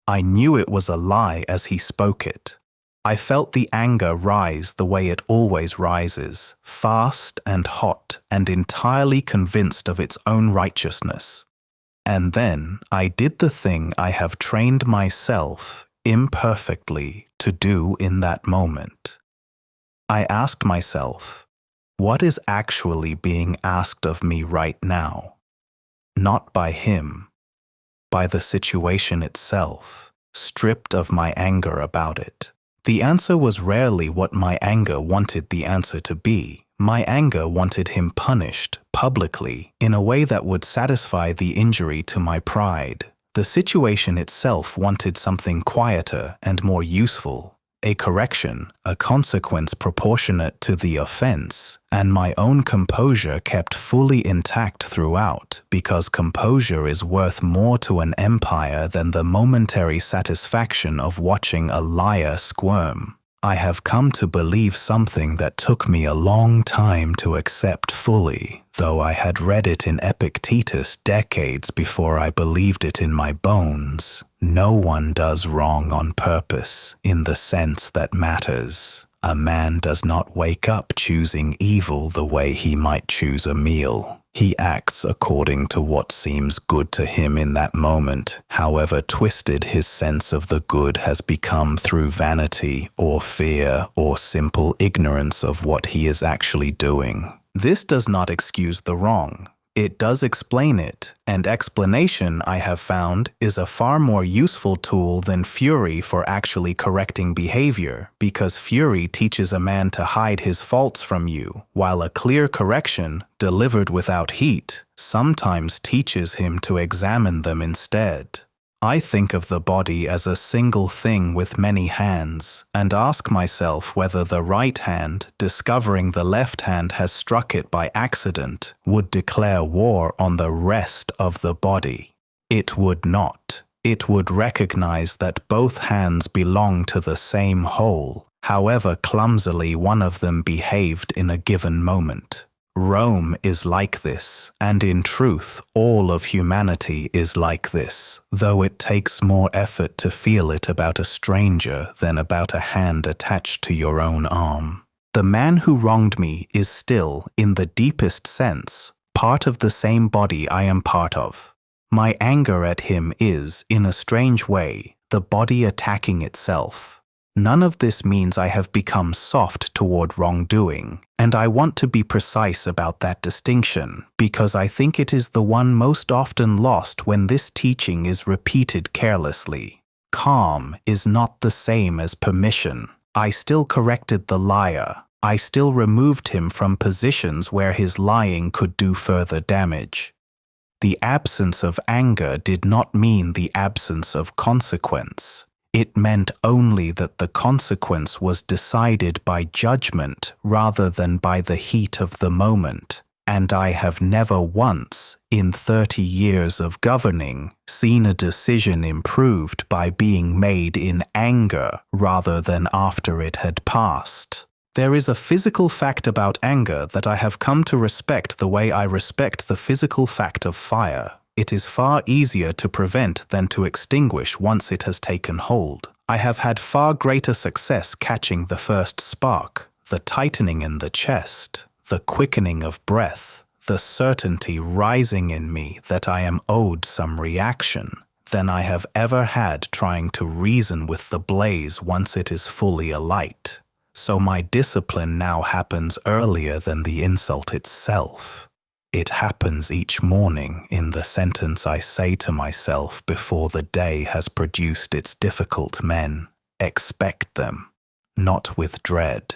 I knew it was a lie as he spoke it. I felt the anger rise the way it always rises, fast and hot and entirely convinced of its own righteousness. And then I did the thing I have trained myself, imperfectly to do in that moment. I asked myself, what is actually being asked of me right now? Not by him, by the situation itself, stripped of my anger about it. The answer was rarely what my anger wanted the answer to be. My anger wanted him punished, publicly, in a way that would satisfy the injury to my pride. The situation itself wanted something quieter and more useful, a correction, a consequence proportionate to the offense, and my own composure kept fully intact throughout, because composure is worth more to an empire than the momentary satisfaction of watching a liar squirm. I have come to believe something that took me a long time to accept fully, though I had read it in Epictetus decades before I believed it in my bones. No one does wrong on purpose, in the sense that matters. A man does not wake up choosing evil the way he might choose a meal. He acts according to what seems good to him in that moment, however twisted his sense of the good has become through vanity or fear or simple ignorance of what he is actually doing. This does not excuse the wrong. It does explain it, and explanation, I have found, is a far more useful tool than fury for actually correcting behavior, because fury teaches a man to hide his faults from you, while a clear correction, delivered without heat, sometimes teaches him to examine them instead. I think of the body as a single thing with many hands, and ask myself whether the right hand, discovering the left hand has struck it by accident, would declare war on the rest of the body. It would not. It would recognize that both hands belong to the same whole, however clumsily one of them behaved in a given moment. Rome is like this, and in truth, all of humanity is like this, though it takes more effort to feel it about a stranger than about a hand attached to your own arm. The man who wronged me is still, in the deepest sense, part of the same body I am part of. My anger at him is, in a strange way, the body attacking itself. None of this means I have become soft toward wrongdoing, and I want to be precise about that distinction, because I think it is the one most often lost when this teaching is repeated carelessly. Calm is not the same as permission. I still corrected the liar. I still removed him from positions where his lying could do further damage. The absence of anger did not mean the absence of consequence. It meant only that the consequence was decided by judgment rather than by the heat of the moment, and I have never once, in 30 years of governing, seen a decision improved by being made in anger rather than after it had passed. There is a physical fact about anger that I have come to respect the way I respect the physical fact of fire. It is far easier to prevent than to extinguish once it has taken hold. I have had far greater success catching the first spark, the tightening in the chest, the quickening of breath, the certainty rising in me that I am owed some reaction, than I have ever had trying to reason with the blaze once it is fully alight. So my discipline now happens earlier than the insult itself. It happens each morning in the sentence I say to myself before the day has produced its difficult men. Expect them, not with dread,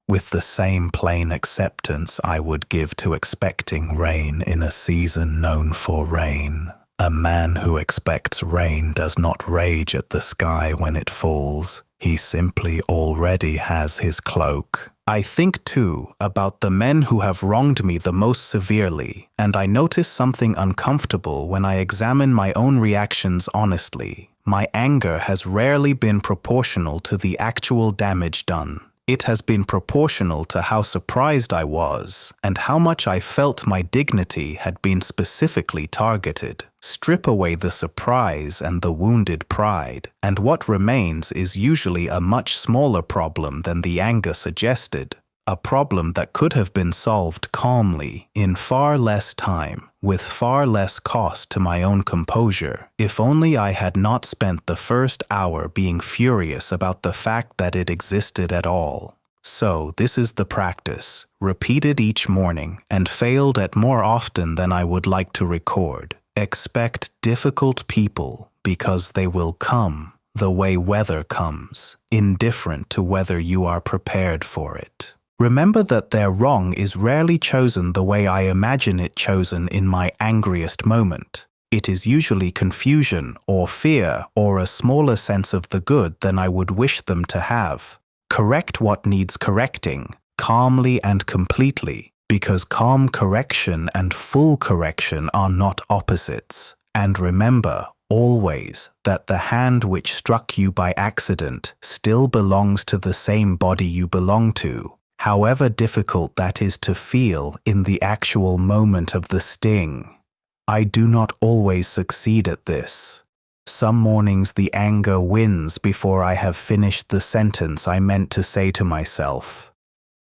with the same plain acceptance I would give to expecting rain in a season known for rain. A man who expects rain does not rage at the sky when it falls. He simply already has his cloak. I think, too, about the men who have wronged me the most severely, and I notice something uncomfortable when I examine my own reactions honestly. My anger has rarely been proportional to the actual damage done. It has been proportional to how surprised I was and how much I felt my dignity had been specifically targeted. Strip away the surprise and the wounded pride, and what remains is usually a much smaller problem than the anger suggested. a problem that could have been solved calmly in far less time, with far less cost to my own composure, if only I had not spent the first hour being furious about the fact that it existed at all. So this is the practice, repeated each morning and failed at more often than I would like to record. Expect difficult people because they will come the way weather comes, indifferent to whether you are prepared for it. Remember that their wrong is rarely chosen the way I imagine it chosen in my angriest moment. It is usually confusion or fear or a smaller sense of the good than I would wish them to have. Correct what needs correcting, calmly and completely, because calm correction and full correction are not opposites. And remember, always, that the hand which struck you by accident still belongs to the same body you belong to, however difficult that is to feel in the actual moment of the sting. I do not always succeed at this. Some mornings the anger wins before I have finished the sentence I meant to say to myself.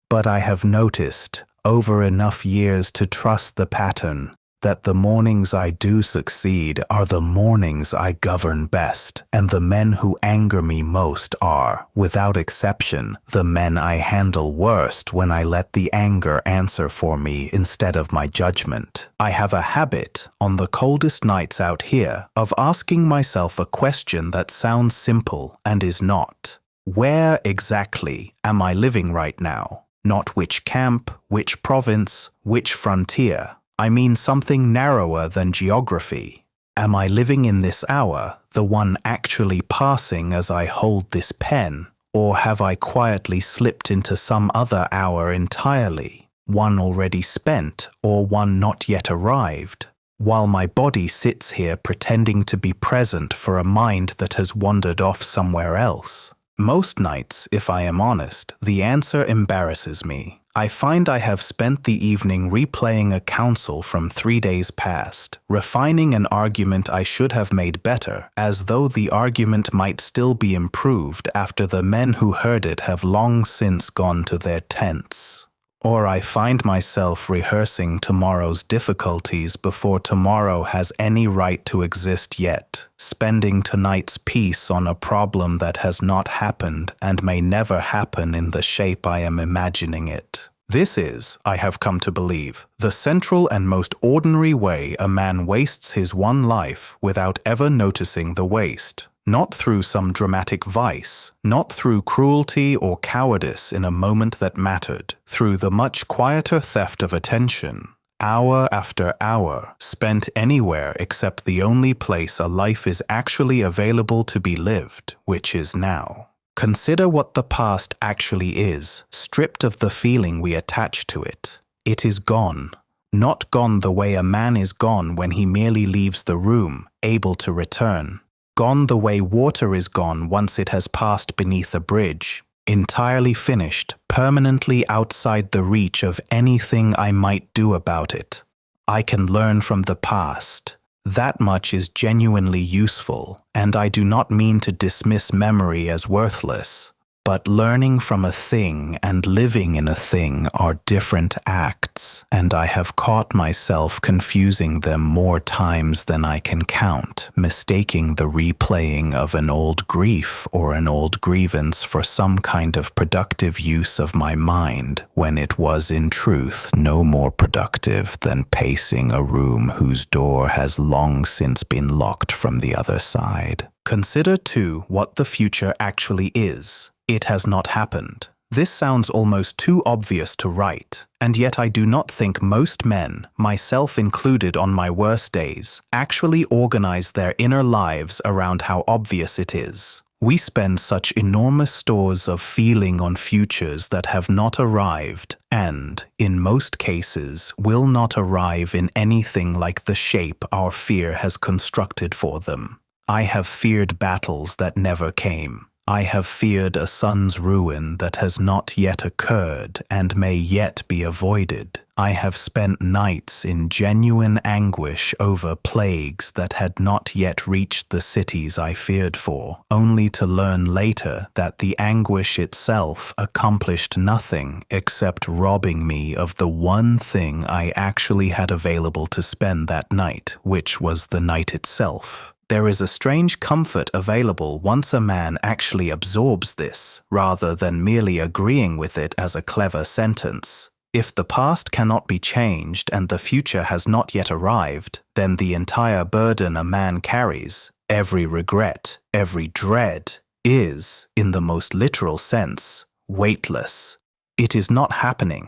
But I have noticed, over enough years to trust the pattern, that the mornings I do succeed are the mornings I govern best, and the men who anger me most are, without exception, the men I handle worst when I let the anger answer for me instead of my judgment. I have a habit, on the coldest nights out here, of asking myself a question that sounds simple and is not. Where exactly am I living right now? Not which camp, which province, which frontier. I mean something narrower than geography. Am I living in this hour, the one actually passing as I hold this pen, or have I quietly slipped into some other hour entirely, one already spent or one not yet arrived, while my body sits here pretending to be present for a mind that has wandered off somewhere else? Most nights, if I am honest, the answer embarrasses me. I find I have spent the evening replaying a counsel from 3 days past, refining an argument I should have made better, as though the argument might still be improved after the men who heard it have long since gone to their tents. Or I find myself rehearsing tomorrow's difficulties before tomorrow has any right to exist yet, spending tonight's peace on a problem that has not happened and may never happen in the shape I am imagining it. This is, I have come to believe, the central and most ordinary way a man wastes his one life without ever noticing the waste. Not through some dramatic vice, not through cruelty or cowardice in a moment that mattered, through the much quieter theft of attention, hour after hour, spent anywhere except the only place a life is actually available to be lived, which is now. Consider what the past actually is, stripped of the feeling we attach to it. It is gone. Not gone the way a man is gone when he merely leaves the room, able to return. Gone the way water is gone once it has passed beneath a bridge. Entirely finished, permanently outside the reach of anything I might do about it. I can learn from the past. That much is genuinely useful, and I do not mean to dismiss memory as worthless. But learning from a thing and living in a thing are different acts, and I have caught myself confusing them more times than I can count, mistaking the replaying of an old grief or an old grievance for some kind of productive use of my mind, when it was in truth no more productive than pacing a room whose door has long since been locked from the other side. Consider, too, what the future actually is. It has not happened. This sounds almost too obvious to write, and yet I do not think most men, myself included on my worst days, actually organize their inner lives around how obvious it is. We spend such enormous stores of feeling on futures that have not arrived and, in most cases, will not arrive in anything like the shape our fear has constructed for them. I have feared battles that never came. I have feared a son's ruin that has not yet occurred and may yet be avoided. I have spent nights in genuine anguish over plagues that had not yet reached the cities I feared for, only to learn later that the anguish itself accomplished nothing except robbing me of the one thing I actually had available to spend that night, which was the night itself. There is a strange comfort available once a man actually absorbs this, rather than merely agreeing with it as a clever sentence. If the past cannot be changed and the future has not yet arrived, then the entire burden a man carries, every regret, every dread, is, in the most literal sense, weightless. It is not happening.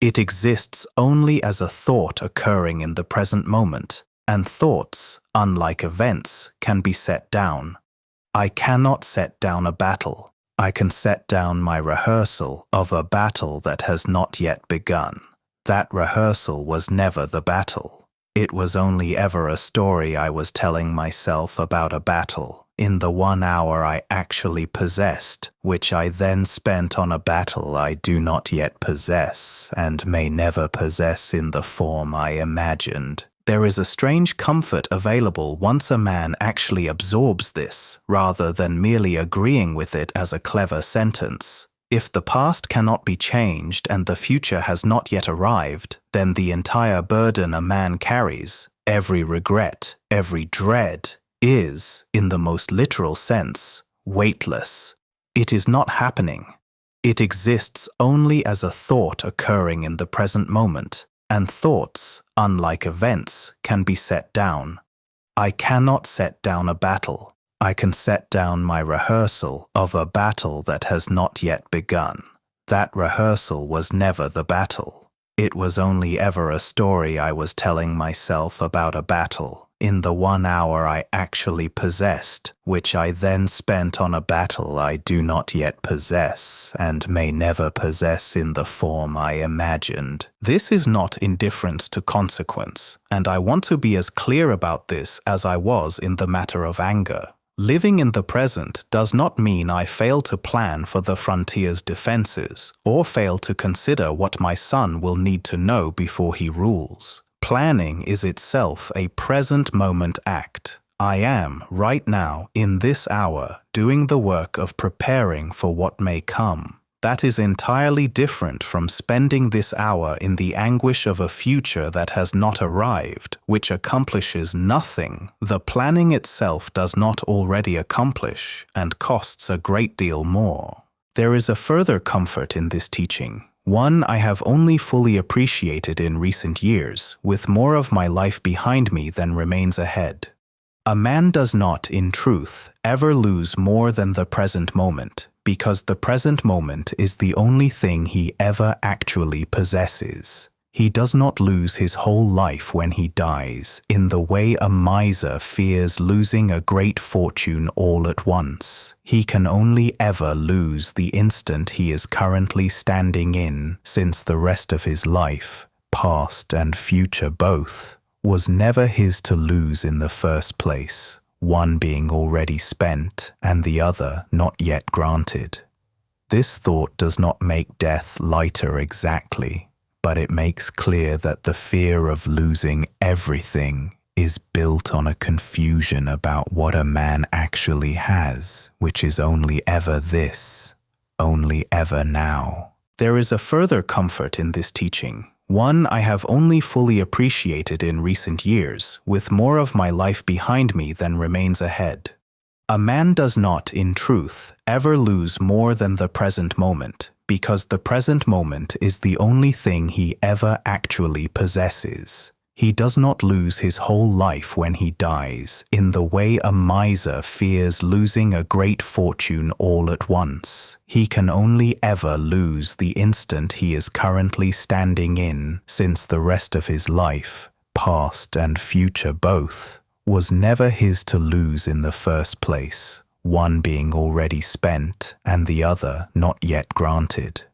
It exists only as a thought occurring in the present moment. And thoughts, unlike events, can be set down. I cannot set down a battle. I can set down my rehearsal of a battle that has not yet begun. That rehearsal was never the battle. It was only ever a story I was telling myself about a battle, in the 1 hour I actually possessed, which I then spent on a battle I do not yet possess, and may never possess in the form I imagined. There is a strange comfort available once a man actually absorbs this, rather than merely agreeing with it as a clever sentence. If the past cannot be changed and the future has not yet arrived, then the entire burden a man carries, every regret, every dread, is, in the most literal sense, weightless. It is not happening. It exists only as a thought occurring in the present moment. And thoughts, unlike events, can be set down. I cannot set down a battle. I can set down my rehearsal of a battle that has not yet begun. That rehearsal was never the battle. It was only ever a story I was telling myself about a battle, in the 1 hour I actually possessed, which I then spent on a battle I do not yet possess, and may never possess in the form I imagined. This is not indifference to consequence, and I want to be as clear about this as I was in the matter of anger. Living in the present does not mean I fail to plan for the frontier's defenses, or fail to consider what my son will need to know before he rules. Planning is itself a present moment act. I am, right now, in this hour, doing the work of preparing for what may come. That is entirely different from spending this hour in the anguish of a future that has not arrived, which accomplishes nothing the planning itself does not already accomplish, and costs a great deal more. There is a further comfort in this teaching, one I have only fully appreciated in recent years, with more of my life behind me than remains ahead. A man does not, in truth, ever lose more than the present moment, because the present moment is the only thing he ever actually possesses. He does not lose his whole life when he dies, in the way a miser fears losing a great fortune all at once. He can only ever lose the instant he is currently standing in, since the rest of his life, past and future both, was never his to lose in the first place, one being already spent and the other not yet granted. This thought does not make death lighter exactly, but it makes clear that the fear of losing everything is built on a confusion about what a man actually has, which is only ever this, only ever now. There is a further comfort in this teaching, one I have only fully appreciated in recent years, with more of my life behind me than remains ahead. A man does not, in truth, ever lose more than the present moment, because the present moment is the only thing he ever actually possesses. He does not lose his whole life when he dies, in the way a miser fears losing a great fortune all at once. He can only ever lose the instant he is currently standing in, since the rest of his life, past and future both, was never his to lose in the first place, one being already spent and the other not yet granted.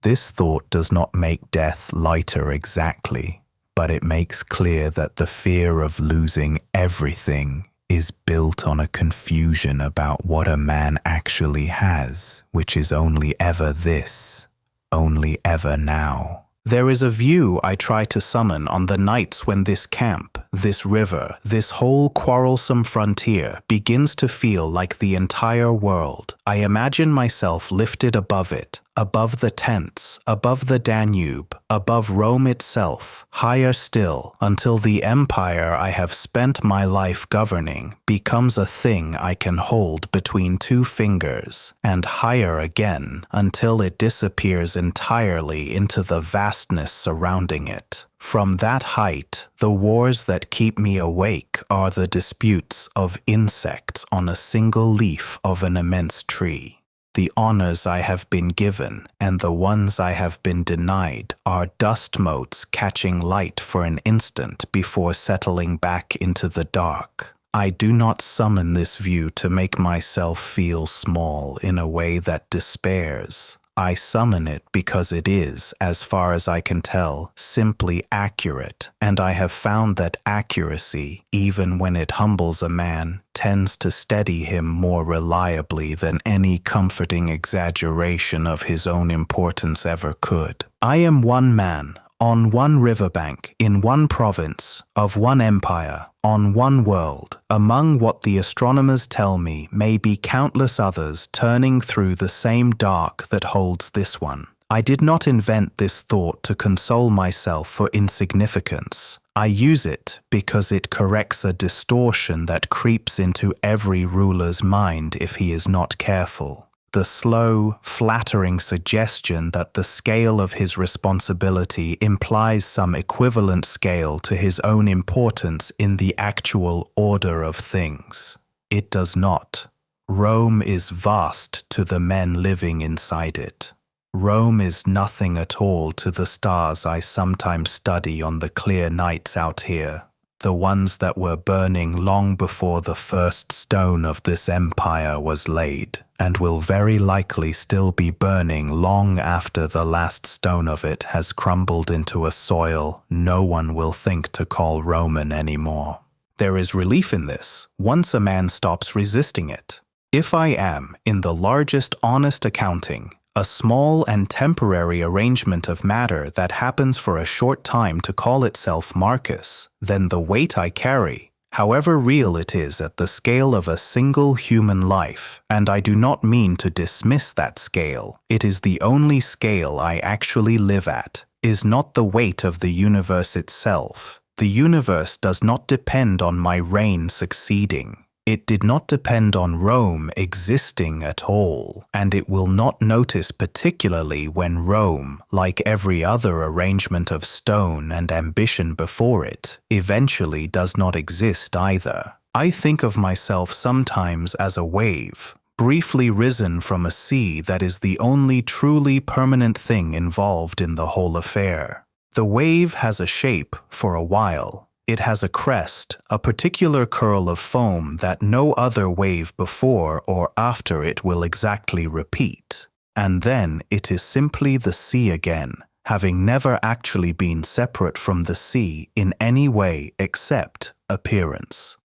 This thought does not make death lighter exactly, but it makes clear that the fear of losing everything is built on a confusion about what a man actually has, which is only ever this, only ever now. There is a view I try to summon on the nights when this camp, this river, this whole quarrelsome frontier begins to feel like the entire world. I imagine myself lifted above it, above the tents, above the Danube, above Rome itself, higher still, until the empire I have spent my life governing becomes a thing I can hold between two fingers, and higher again until it disappears entirely into the vastness surrounding it. From that height, the wars that keep me awake are the disputes of insects on a single leaf of an immense tree. The honors I have been given and the ones I have been denied are dust motes catching light for an instant before settling back into the dark. I do not summon this view to make myself feel small in a way that despairs. I summon it because it is, as far as I can tell, simply accurate, and I have found that accuracy, even when it humbles a man, tends to steady him more reliably than any comforting exaggeration of his own importance ever could. I am one man, on one riverbank, in one province, of one empire, on one world, among what the astronomers tell me may be countless others turning through the same dark that holds this one. I did not invent this thought to console myself for insignificance. I use it because it corrects a distortion that creeps into every ruler's mind if he is not careful. The slow, flattering suggestion that the scale of his responsibility implies some equivalent scale to his own importance in the actual order of things. It does not. Rome is vast to the men living inside it. Rome is nothing at all to the stars I sometimes study on the clear nights out here, the ones that were burning long before the first stone of this empire was laid, and will very likely still be burning long after the last stone of it has crumbled into a soil no one will think to call Roman anymore. There is relief in this, once a man stops resisting it. If I am, in the largest honest accounting, a small and temporary arrangement of matter that happens for a short time to call itself Marcus, then the weight I carry, however real it is at the scale of a single human life, and I do not mean to dismiss that scale, it is the only scale I actually live at, is not the weight of the universe itself. The universe does not depend on my reign succeeding. It did not depend on Rome existing at all, and it will not notice particularly when Rome, like every other arrangement of stone and ambition before it, eventually does not exist either. I think of myself sometimes as a wave, briefly risen from a sea that is the only truly permanent thing involved in the whole affair. The wave has a shape for a while. It has a crest, a particular curl of foam that no other wave before or after it will exactly repeat. And then it is simply the sea again, having never actually been separate from the sea in any way except appearance.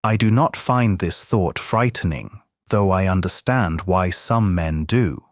I do not find this thought frightening, though I understand why some men do.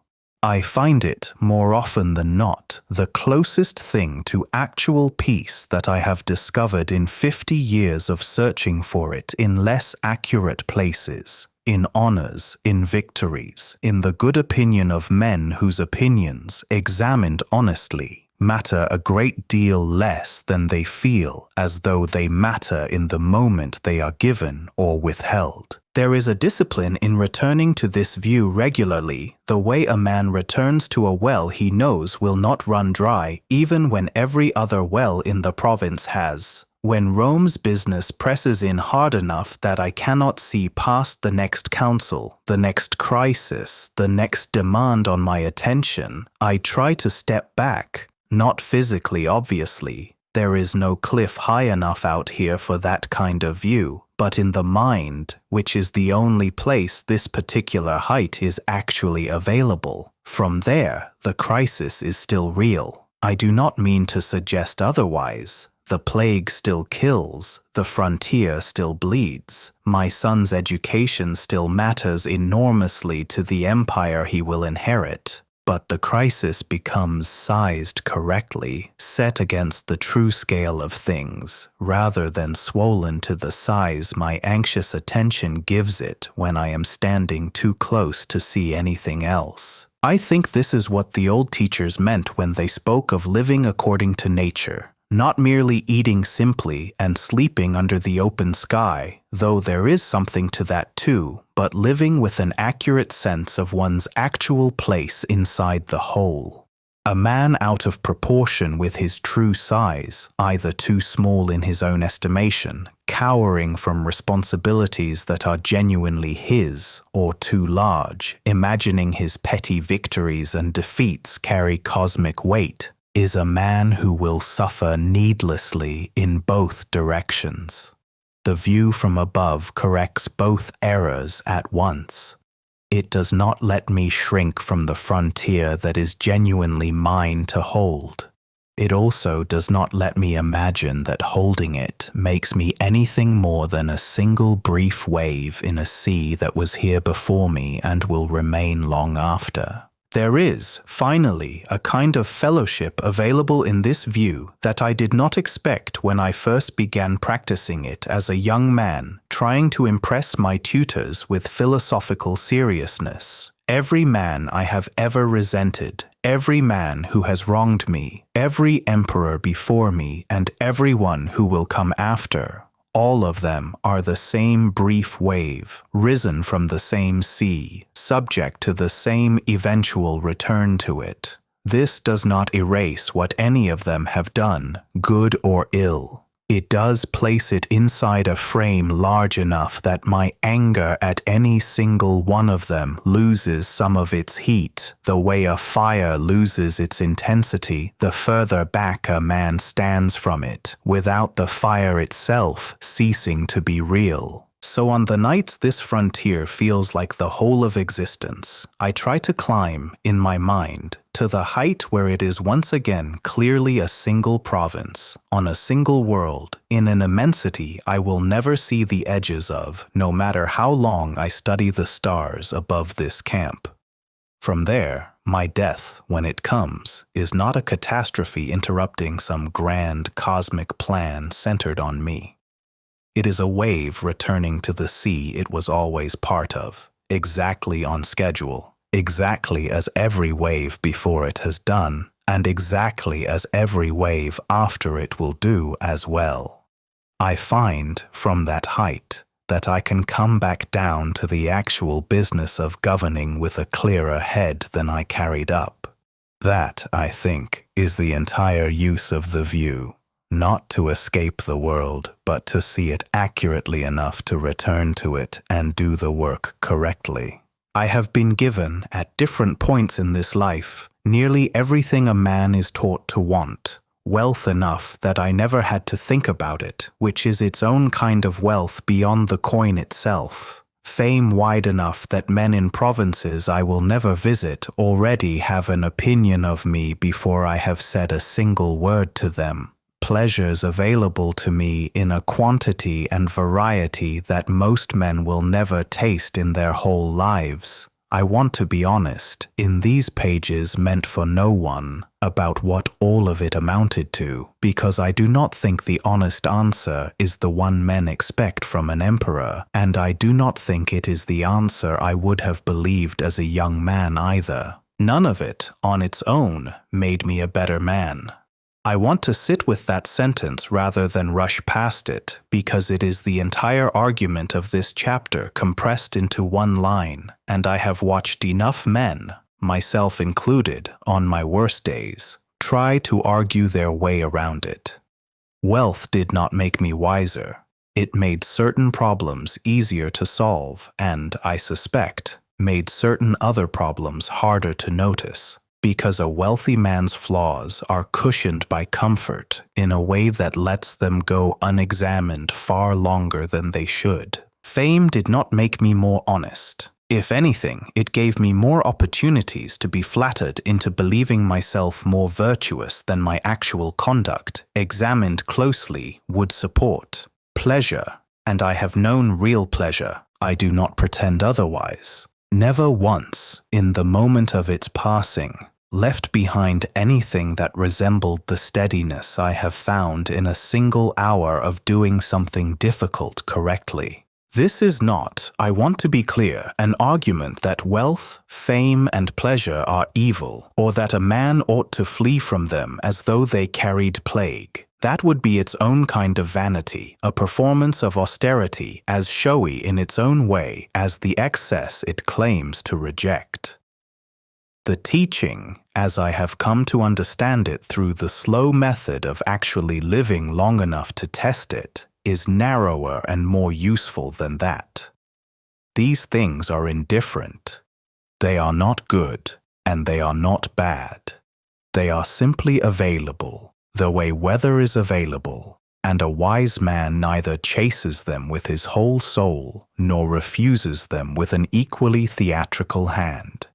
I find it, more often than not, the closest thing to actual peace that I have discovered in 50 years of searching for it in less accurate places, in honors, in victories, in the good opinion of men whose opinions, examined honestly, matter a great deal less than they feel as though they matter in the moment they are given or withheld. There is a discipline in returning to this view regularly, the way a man returns to a well he knows will not run dry even when every other well in the province has. When Rome's business presses in hard enough that I cannot see past the next council, the next crisis, the next demand on my attention, I try to step back, not physically obviously. There is no cliff high enough out here for that kind of view, but in the mind, which is the only place this particular height is actually available. From there, the crisis is still real. I do not mean to suggest otherwise. The plague still kills, the frontier still bleeds, my son's education still matters enormously to the empire he will inherit. But the crisis becomes sized correctly, set against the true scale of things, rather than swollen to the size my anxious attention gives it when I am standing too close to see anything else. I think this is what the old teachers meant when they spoke of living according to nature. Not merely eating simply and sleeping under the open sky, though there is something to that too, but living with an accurate sense of one's actual place inside the whole. A man out of proportion with his true size, either too small in his own estimation, cowering from responsibilities that are genuinely his, or too large, imagining his petty victories and defeats carry cosmic weight, is a man who will suffer needlessly in both directions. The view from above corrects both errors at once. It does not let me shrink from the frontier that is genuinely mine to hold. It also does not let me imagine that holding it makes me anything more than a single brief wave in a sea that was here before me and will remain long after. There is, finally, a kind of fellowship available in this view that I did not expect when I first began practicing it as a young man, trying to impress my tutors with philosophical seriousness. Every man I have ever resented, every man who has wronged me, every emperor before me, and everyone who will come after, all of them are the same brief wave, risen from the same sea, subject to the same eventual return to it. This does not erase what any of them have done, good or ill. It does place it inside a frame large enough that my anger at any single one of them loses some of its heat, the way a fire loses its intensity the further back a man stands from it, without the fire itself ceasing to be real. So on the nights this frontier feels like the whole of existence, I try to climb, in my mind, to the height where it is once again clearly a single province, on a single world, in an immensity I will never see the edges of, no matter how long I study the stars above this camp. From there, my death, when it comes, is not a catastrophe interrupting some grand cosmic plan centered on me. It is a wave returning to the sea it was always part of, exactly on schedule, exactly as every wave before it has done, and exactly as every wave after it will do as well. I find, from that height, that I can come back down to the actual business of governing with a clearer head than I carried up. That, I think, is the entire use of the view. Not to escape the world, but to see it accurately enough to return to it and do the work correctly. I have been given, at different points in this life, nearly everything a man is taught to want. Wealth enough that I never had to think about it, which is its own kind of wealth beyond the coin itself. Fame wide enough that men in provinces I will never visit already have an opinion of me before I have said a single word to them. Pleasures available to me in a quantity and variety that most men will never taste in their whole lives. I want to be honest, in these pages meant for no one, about what all of it amounted to, because I do not think the honest answer is the one men expect from an emperor, and I do not think it is the answer I would have believed as a young man either. None of it, on its own, made me a better man. I want to sit with that sentence rather than rush past it, because it is the entire argument of this chapter compressed into one line, and I have watched enough men, myself included, on my worst days, try to argue their way around it. Wealth did not make me wiser. It made certain problems easier to solve and, I suspect, made certain other problems harder to notice. Because a wealthy man's flaws are cushioned by comfort in a way that lets them go unexamined far longer than they should. Fame did not make me more honest. If anything, it gave me more opportunities to be flattered into believing myself more virtuous than my actual conduct, examined closely, would support. Pleasure, and I have known real pleasure, I do not pretend otherwise, never once, in the moment of its passing, left behind anything that resembled the steadiness I have found in a single hour of doing something difficult correctly. This is not, I want to be clear, an argument that wealth, fame, and pleasure are evil, or that a man ought to flee from them as though they carried plague. That would be its own kind of vanity, a performance of austerity as showy in its own way as the excess it claims to reject. The teaching, as I have come to understand it through the slow method of actually living long enough to test it, is narrower and more useful than that. These things are indifferent. They are not good, and they are not bad. They are simply available, the way weather is available, and a wise man neither chases them with his whole soul, nor refuses them with an equally theatrical hand.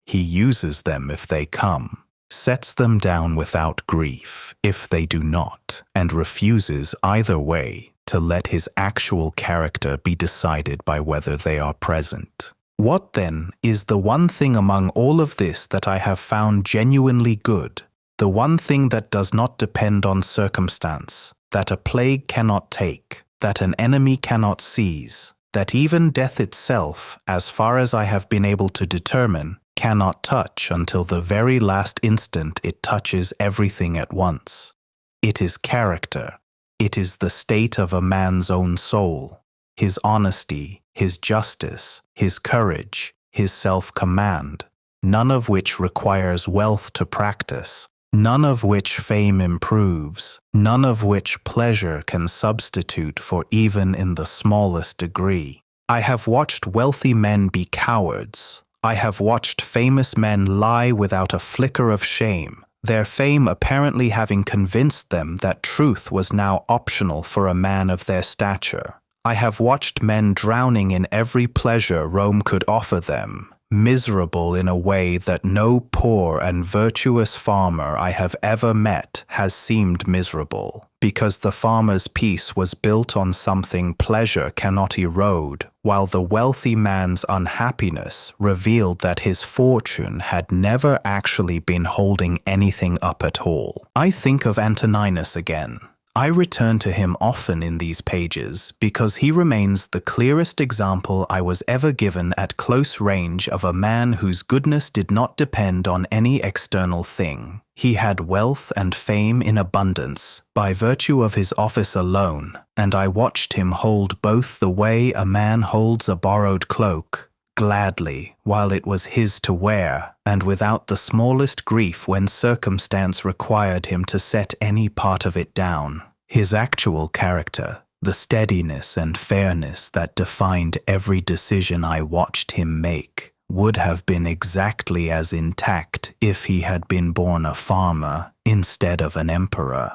He uses them if they come, sets them down without grief if they do not, and refuses either way to let his actual character be decided by whether they are present. What, then, is the one thing among all of this that I have found genuinely good, the one thing that does not depend on circumstance, that a plague cannot take, that an enemy cannot seize, that even death itself, as far as I have been able to determine, cannot touch until the very last instant it touches everything at once? It is character. It is the state of a man's own soul, his honesty, his justice, his courage, his self-command, none of which requires wealth to practice, none of which fame improves, none of which pleasure can substitute for even in the smallest degree. I have watched wealthy men be cowards. I have watched famous men lie without a flicker of shame, their fame apparently having convinced them that truth was now optional for a man of their stature. I have watched men drowning in every pleasure Rome could offer them, miserable in a way that no poor and virtuous farmer I have ever met has seemed miserable, because the farmer's peace was built on something pleasure cannot erode, while the wealthy man's unhappiness revealed that his fortune had never actually been holding anything up at all. I think of Antoninus again. I return to him often in these pages because he remains the clearest example I was ever given at close range of a man whose goodness did not depend on any external thing. He had wealth and fame in abundance, by virtue of his office alone, and I watched him hold both the way a man holds a borrowed cloak, gladly, while it was his to wear, and without the smallest grief when circumstance required him to set any part of it down. His actual character, the steadiness and fairness that defined every decision I watched him make, would have been exactly as intact if he had been born a farmer instead of an emperor.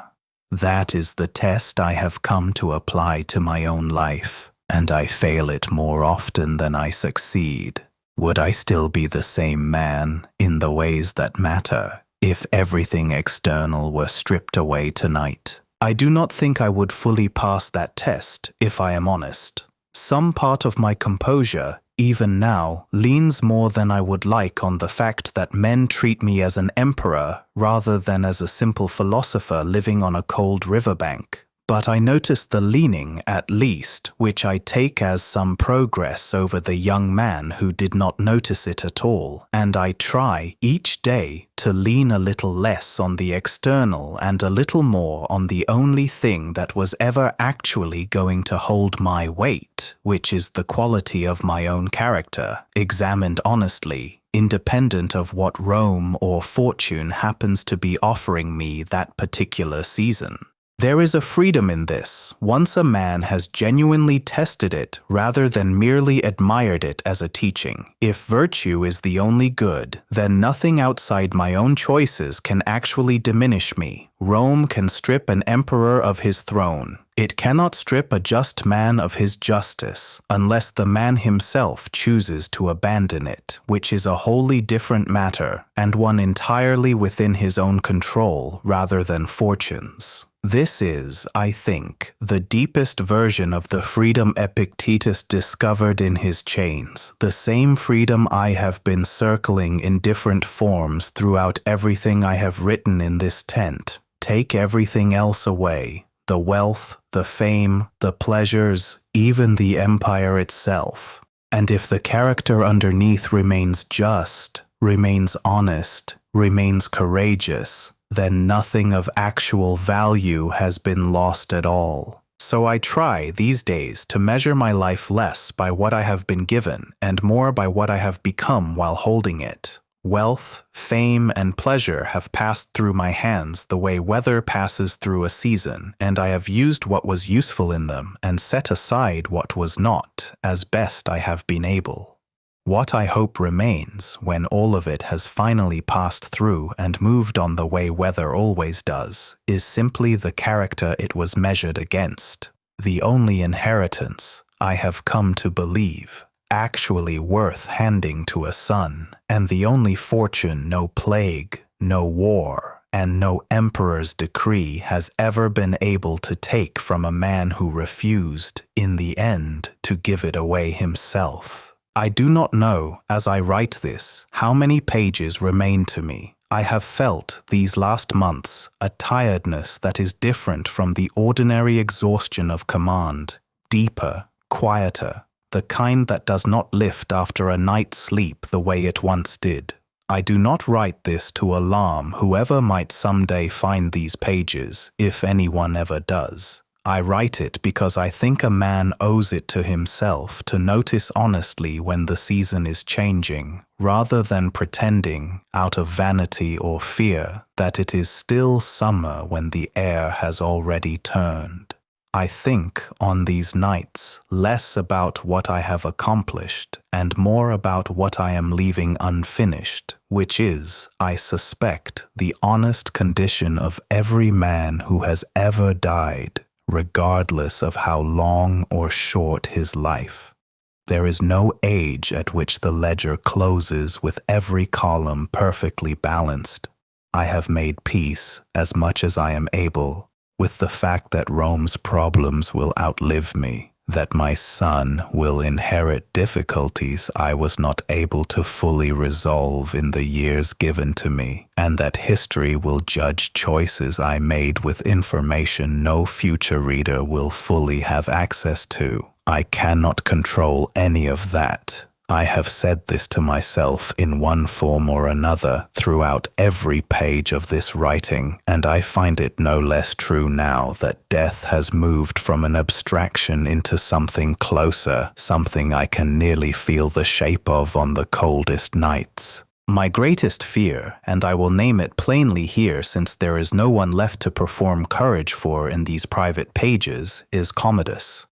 That is the test I have come to apply to my own life, and I fail it more often than I succeed. Would I still be the same man in the ways that matter if everything external were stripped away tonight? I do not think I would fully pass that test, if I am honest. Some part of my composure, even now, leans more than I would like on the fact that men treat me as an emperor rather than as a simple philosopher living on a cold riverbank. But I notice the leaning, at least, which I take as some progress over the young man who did not notice it at all, and I try, each day, to lean a little less on the external and a little more on the only thing that was ever actually going to hold my weight, which is the quality of my own character, examined honestly, independent of what Rome or fortune happens to be offering me that particular season. There is a freedom in this, once a man has genuinely tested it rather than merely admired it as a teaching. If virtue is the only good, then nothing outside my own choices can actually diminish me. Rome can strip an emperor of his throne. It cannot strip a just man of his justice unless the man himself chooses to abandon it, which is a wholly different matter and one entirely within his own control rather than fortune's. This is, I think, the deepest version of the freedom Epictetus discovered in his chains, the same freedom I have been circling in different forms throughout everything I have written in this tent. Take everything else away, the wealth, the fame, the pleasures, even the empire itself. And if the character underneath remains just, remains honest, remains courageous, then nothing of actual value has been lost at all. So I try these days to measure my life less by what I have been given and more by what I have become while holding it. Wealth, fame, and pleasure have passed through my hands the way weather passes through a season, and I have used what was useful in them and set aside what was not, as best I have been able. What I hope remains, when all of it has finally passed through and moved on the way weather always does, is simply the character it was measured against, the only inheritance, I have come to believe, actually worth handing to a son, and the only fortune no plague, no war, and no emperor's decree has ever been able to take from a man who refused, in the end, to give it away himself. I do not know, as I write this, how many pages remain to me. I have felt, these last months, a tiredness that is different from the ordinary exhaustion of command, deeper, quieter, the kind that does not lift after a night's sleep the way it once did. I do not write this to alarm whoever might someday find these pages, if anyone ever does. I write it because I think a man owes it to himself to notice honestly when the season is changing, rather than pretending, out of vanity or fear, that it is still summer when the air has already turned. I think, on these nights, less about what I have accomplished and more about what I am leaving unfinished, which is, I suspect, the honest condition of every man who has ever died, regardless of how long or short his life. There is no age at which the ledger closes with every column perfectly balanced. I have made peace, as much as I am able, with the fact that Rome's problems will outlive me, that my son will inherit difficulties I was not able to fully resolve in the years given to me, and that history will judge choices I made with information no future reader will fully have access to. I cannot control any of that. I have said this to myself in one form or another throughout every page of this writing, and I find it no less true now that death has moved from an abstraction into something closer, something I can nearly feel the shape of on the coldest nights. My greatest fear, and I will name it plainly here since there is no one left to perform courage for in these private pages, is Commodus.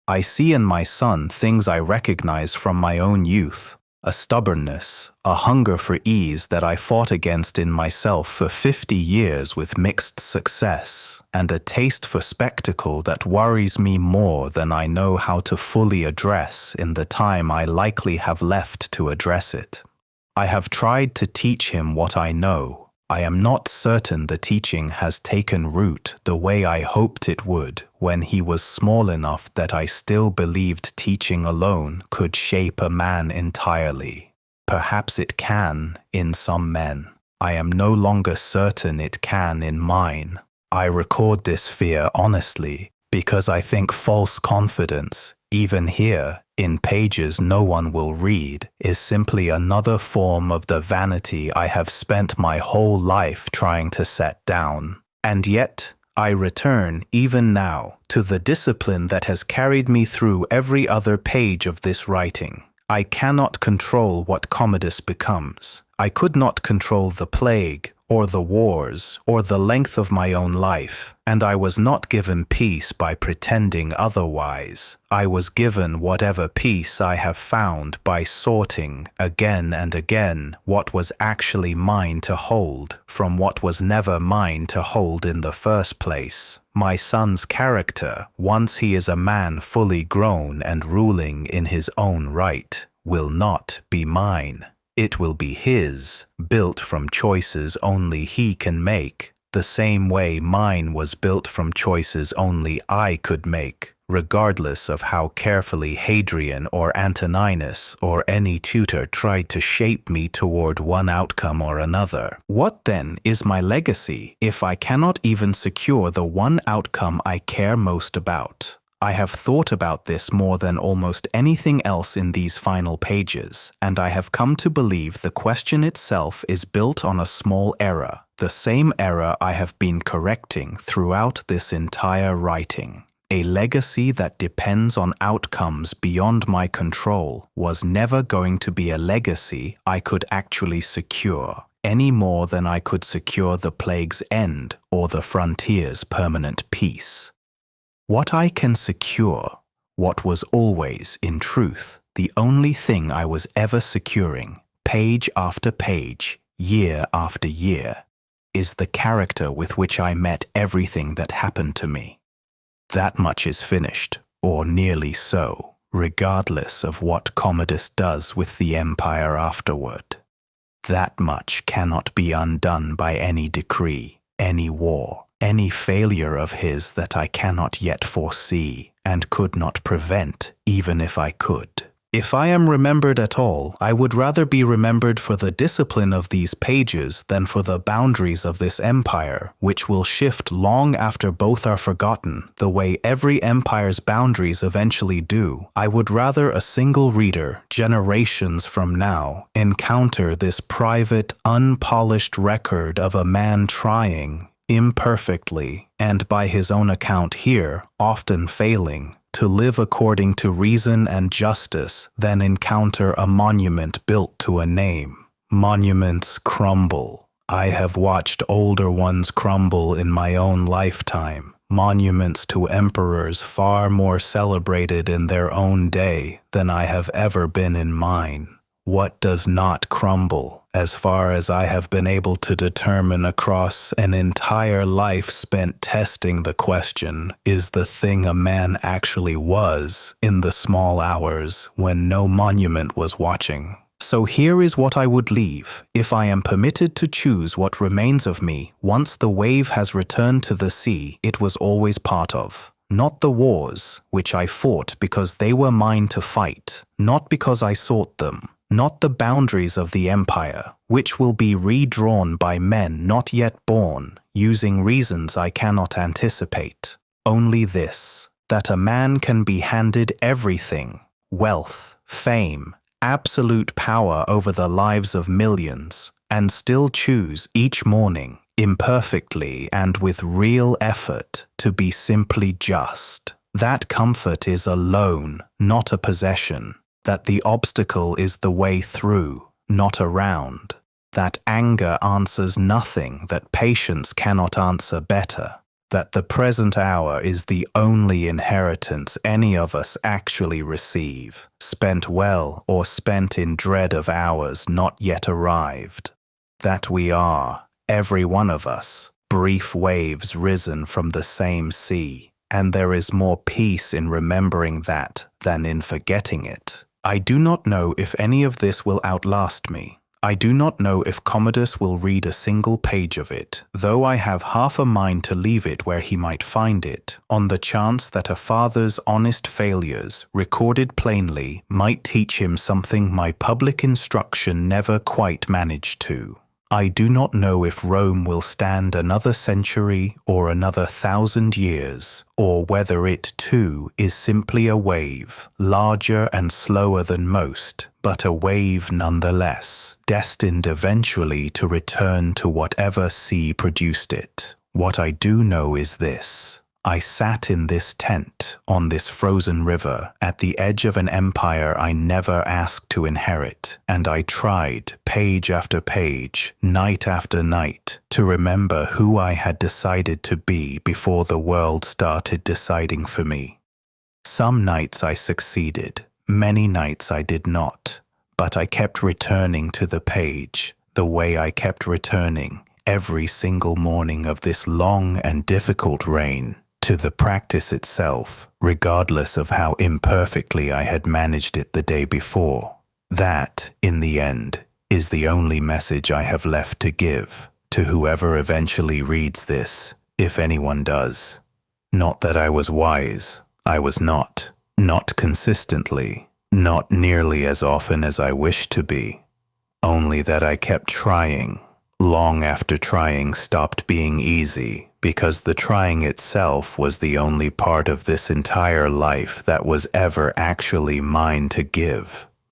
I see in my son things I recognize from my own youth, a stubbornness, a hunger for ease that I fought against in myself for 50 years with mixed success, and a taste for spectacle that worries me more than I know how to fully address in the time I likely have left to address it. I have tried to teach him what I know. I am not certain the teaching has taken root the way I hoped it would when he was small enough that I still believed teaching alone could shape a man entirely. Perhaps it can in some men. I am no longer certain it can in mine. I record this fear honestly because I think false confidence, even here, in pages no one will read, is simply another form of the vanity I have spent my whole life trying to set down. And yet, I return, even now, to the discipline that has carried me through every other page of this writing. I cannot control what Commodus becomes. I could not control the plague, or the wars, or the length of my own life, and I was not given peace by pretending otherwise. I was given whatever peace I have found by sorting, again and again, what was actually mine to hold from what was never mine to hold in the first place. My son's character, once he is a man fully grown and ruling in his own right, will not be mine. It will be his, built from choices only he can make, the same way mine was built from choices only I could make, regardless of how carefully Hadrian or Antoninus or any tutor tried to shape me toward one outcome or another. What then is my legacy if I cannot even secure the one outcome I care most about? I have thought about this more than almost anything else in these final pages, and I have come to believe the question itself is built on a small error, the same error I have been correcting throughout this entire writing. A legacy that depends on outcomes beyond my control was never going to be a legacy I could actually secure, any more than I could secure the plague's end or the frontier's permanent peace. What I can secure, what was always, in truth, the only thing I was ever securing, page after page, year after year, is the character with which I met everything that happened to me. That much is finished, or nearly so, regardless of what Commodus does with the empire afterward. That much cannot be undone by any decree, any war, any failure of his that I cannot yet foresee and could not prevent, even if I could. If I am remembered at all, I would rather be remembered for the discipline of these pages than for the boundaries of this empire, which will shift long after both are forgotten, the way every empire's boundaries eventually do. I would rather a single reader, generations from now, encounter this private, unpolished record of a man trying, imperfectly, and by his own account here, often failing, to live according to reason and justice than encounter a monument built to a name. Monuments crumble. I have watched older ones crumble in my own lifetime. Monuments to emperors far more celebrated in their own day than I have ever been in mine. What does not crumble, as far as I have been able to determine across an entire life spent testing the question, is the thing a man actually was in the small hours when no monument was watching. So here is what I would leave, if I am permitted to choose what remains of me once the wave has returned to the sea it was always part of. Not the wars, which I fought because they were mine to fight, not because I sought them. Not the boundaries of the empire, which will be redrawn by men not yet born, using reasons I cannot anticipate. Only this, that a man can be handed everything, wealth, fame, absolute power over the lives of millions, and still choose each morning, imperfectly and with real effort, to be simply just. That comfort is a loan, not a possession. That the obstacle is the way through, not around. That anger answers nothing that patience cannot answer better. That the present hour is the only inheritance any of us actually receive, spent well or spent in dread of hours not yet arrived. That we are, every one of us, brief waves risen from the same sea, and there is more peace in remembering that than in forgetting it. I do not know if any of this will outlast me. I do not know if Commodus will read a single page of it, though I have half a mind to leave it where he might find it, on the chance that a father's honest failures, recorded plainly, might teach him something my public instruction never quite managed to. I do not know if Rome will stand another century or another 1,000 years, or whether it too is simply a wave, larger and slower than most, but a wave nonetheless, destined eventually to return to whatever sea produced it. What I do know is this: I sat in this tent, on this frozen river, at the edge of an empire I never asked to inherit, and I tried, page after page, night after night, to remember who I had decided to be before the world started deciding for me. Some nights I succeeded, many nights I did not, but I kept returning to the page, the way I kept returning every single morning of this long and difficult reign, to the practice itself, regardless of how imperfectly I had managed it the day before. That, in the end, is the only message I have left to give to whoever eventually reads this, if anyone does. Not that I was wise, I was not consistently, not nearly as often as I wished to be, only that I kept trying, long after trying stopped being easy, because the trying itself was the only part of this entire life that was ever actually mine to give.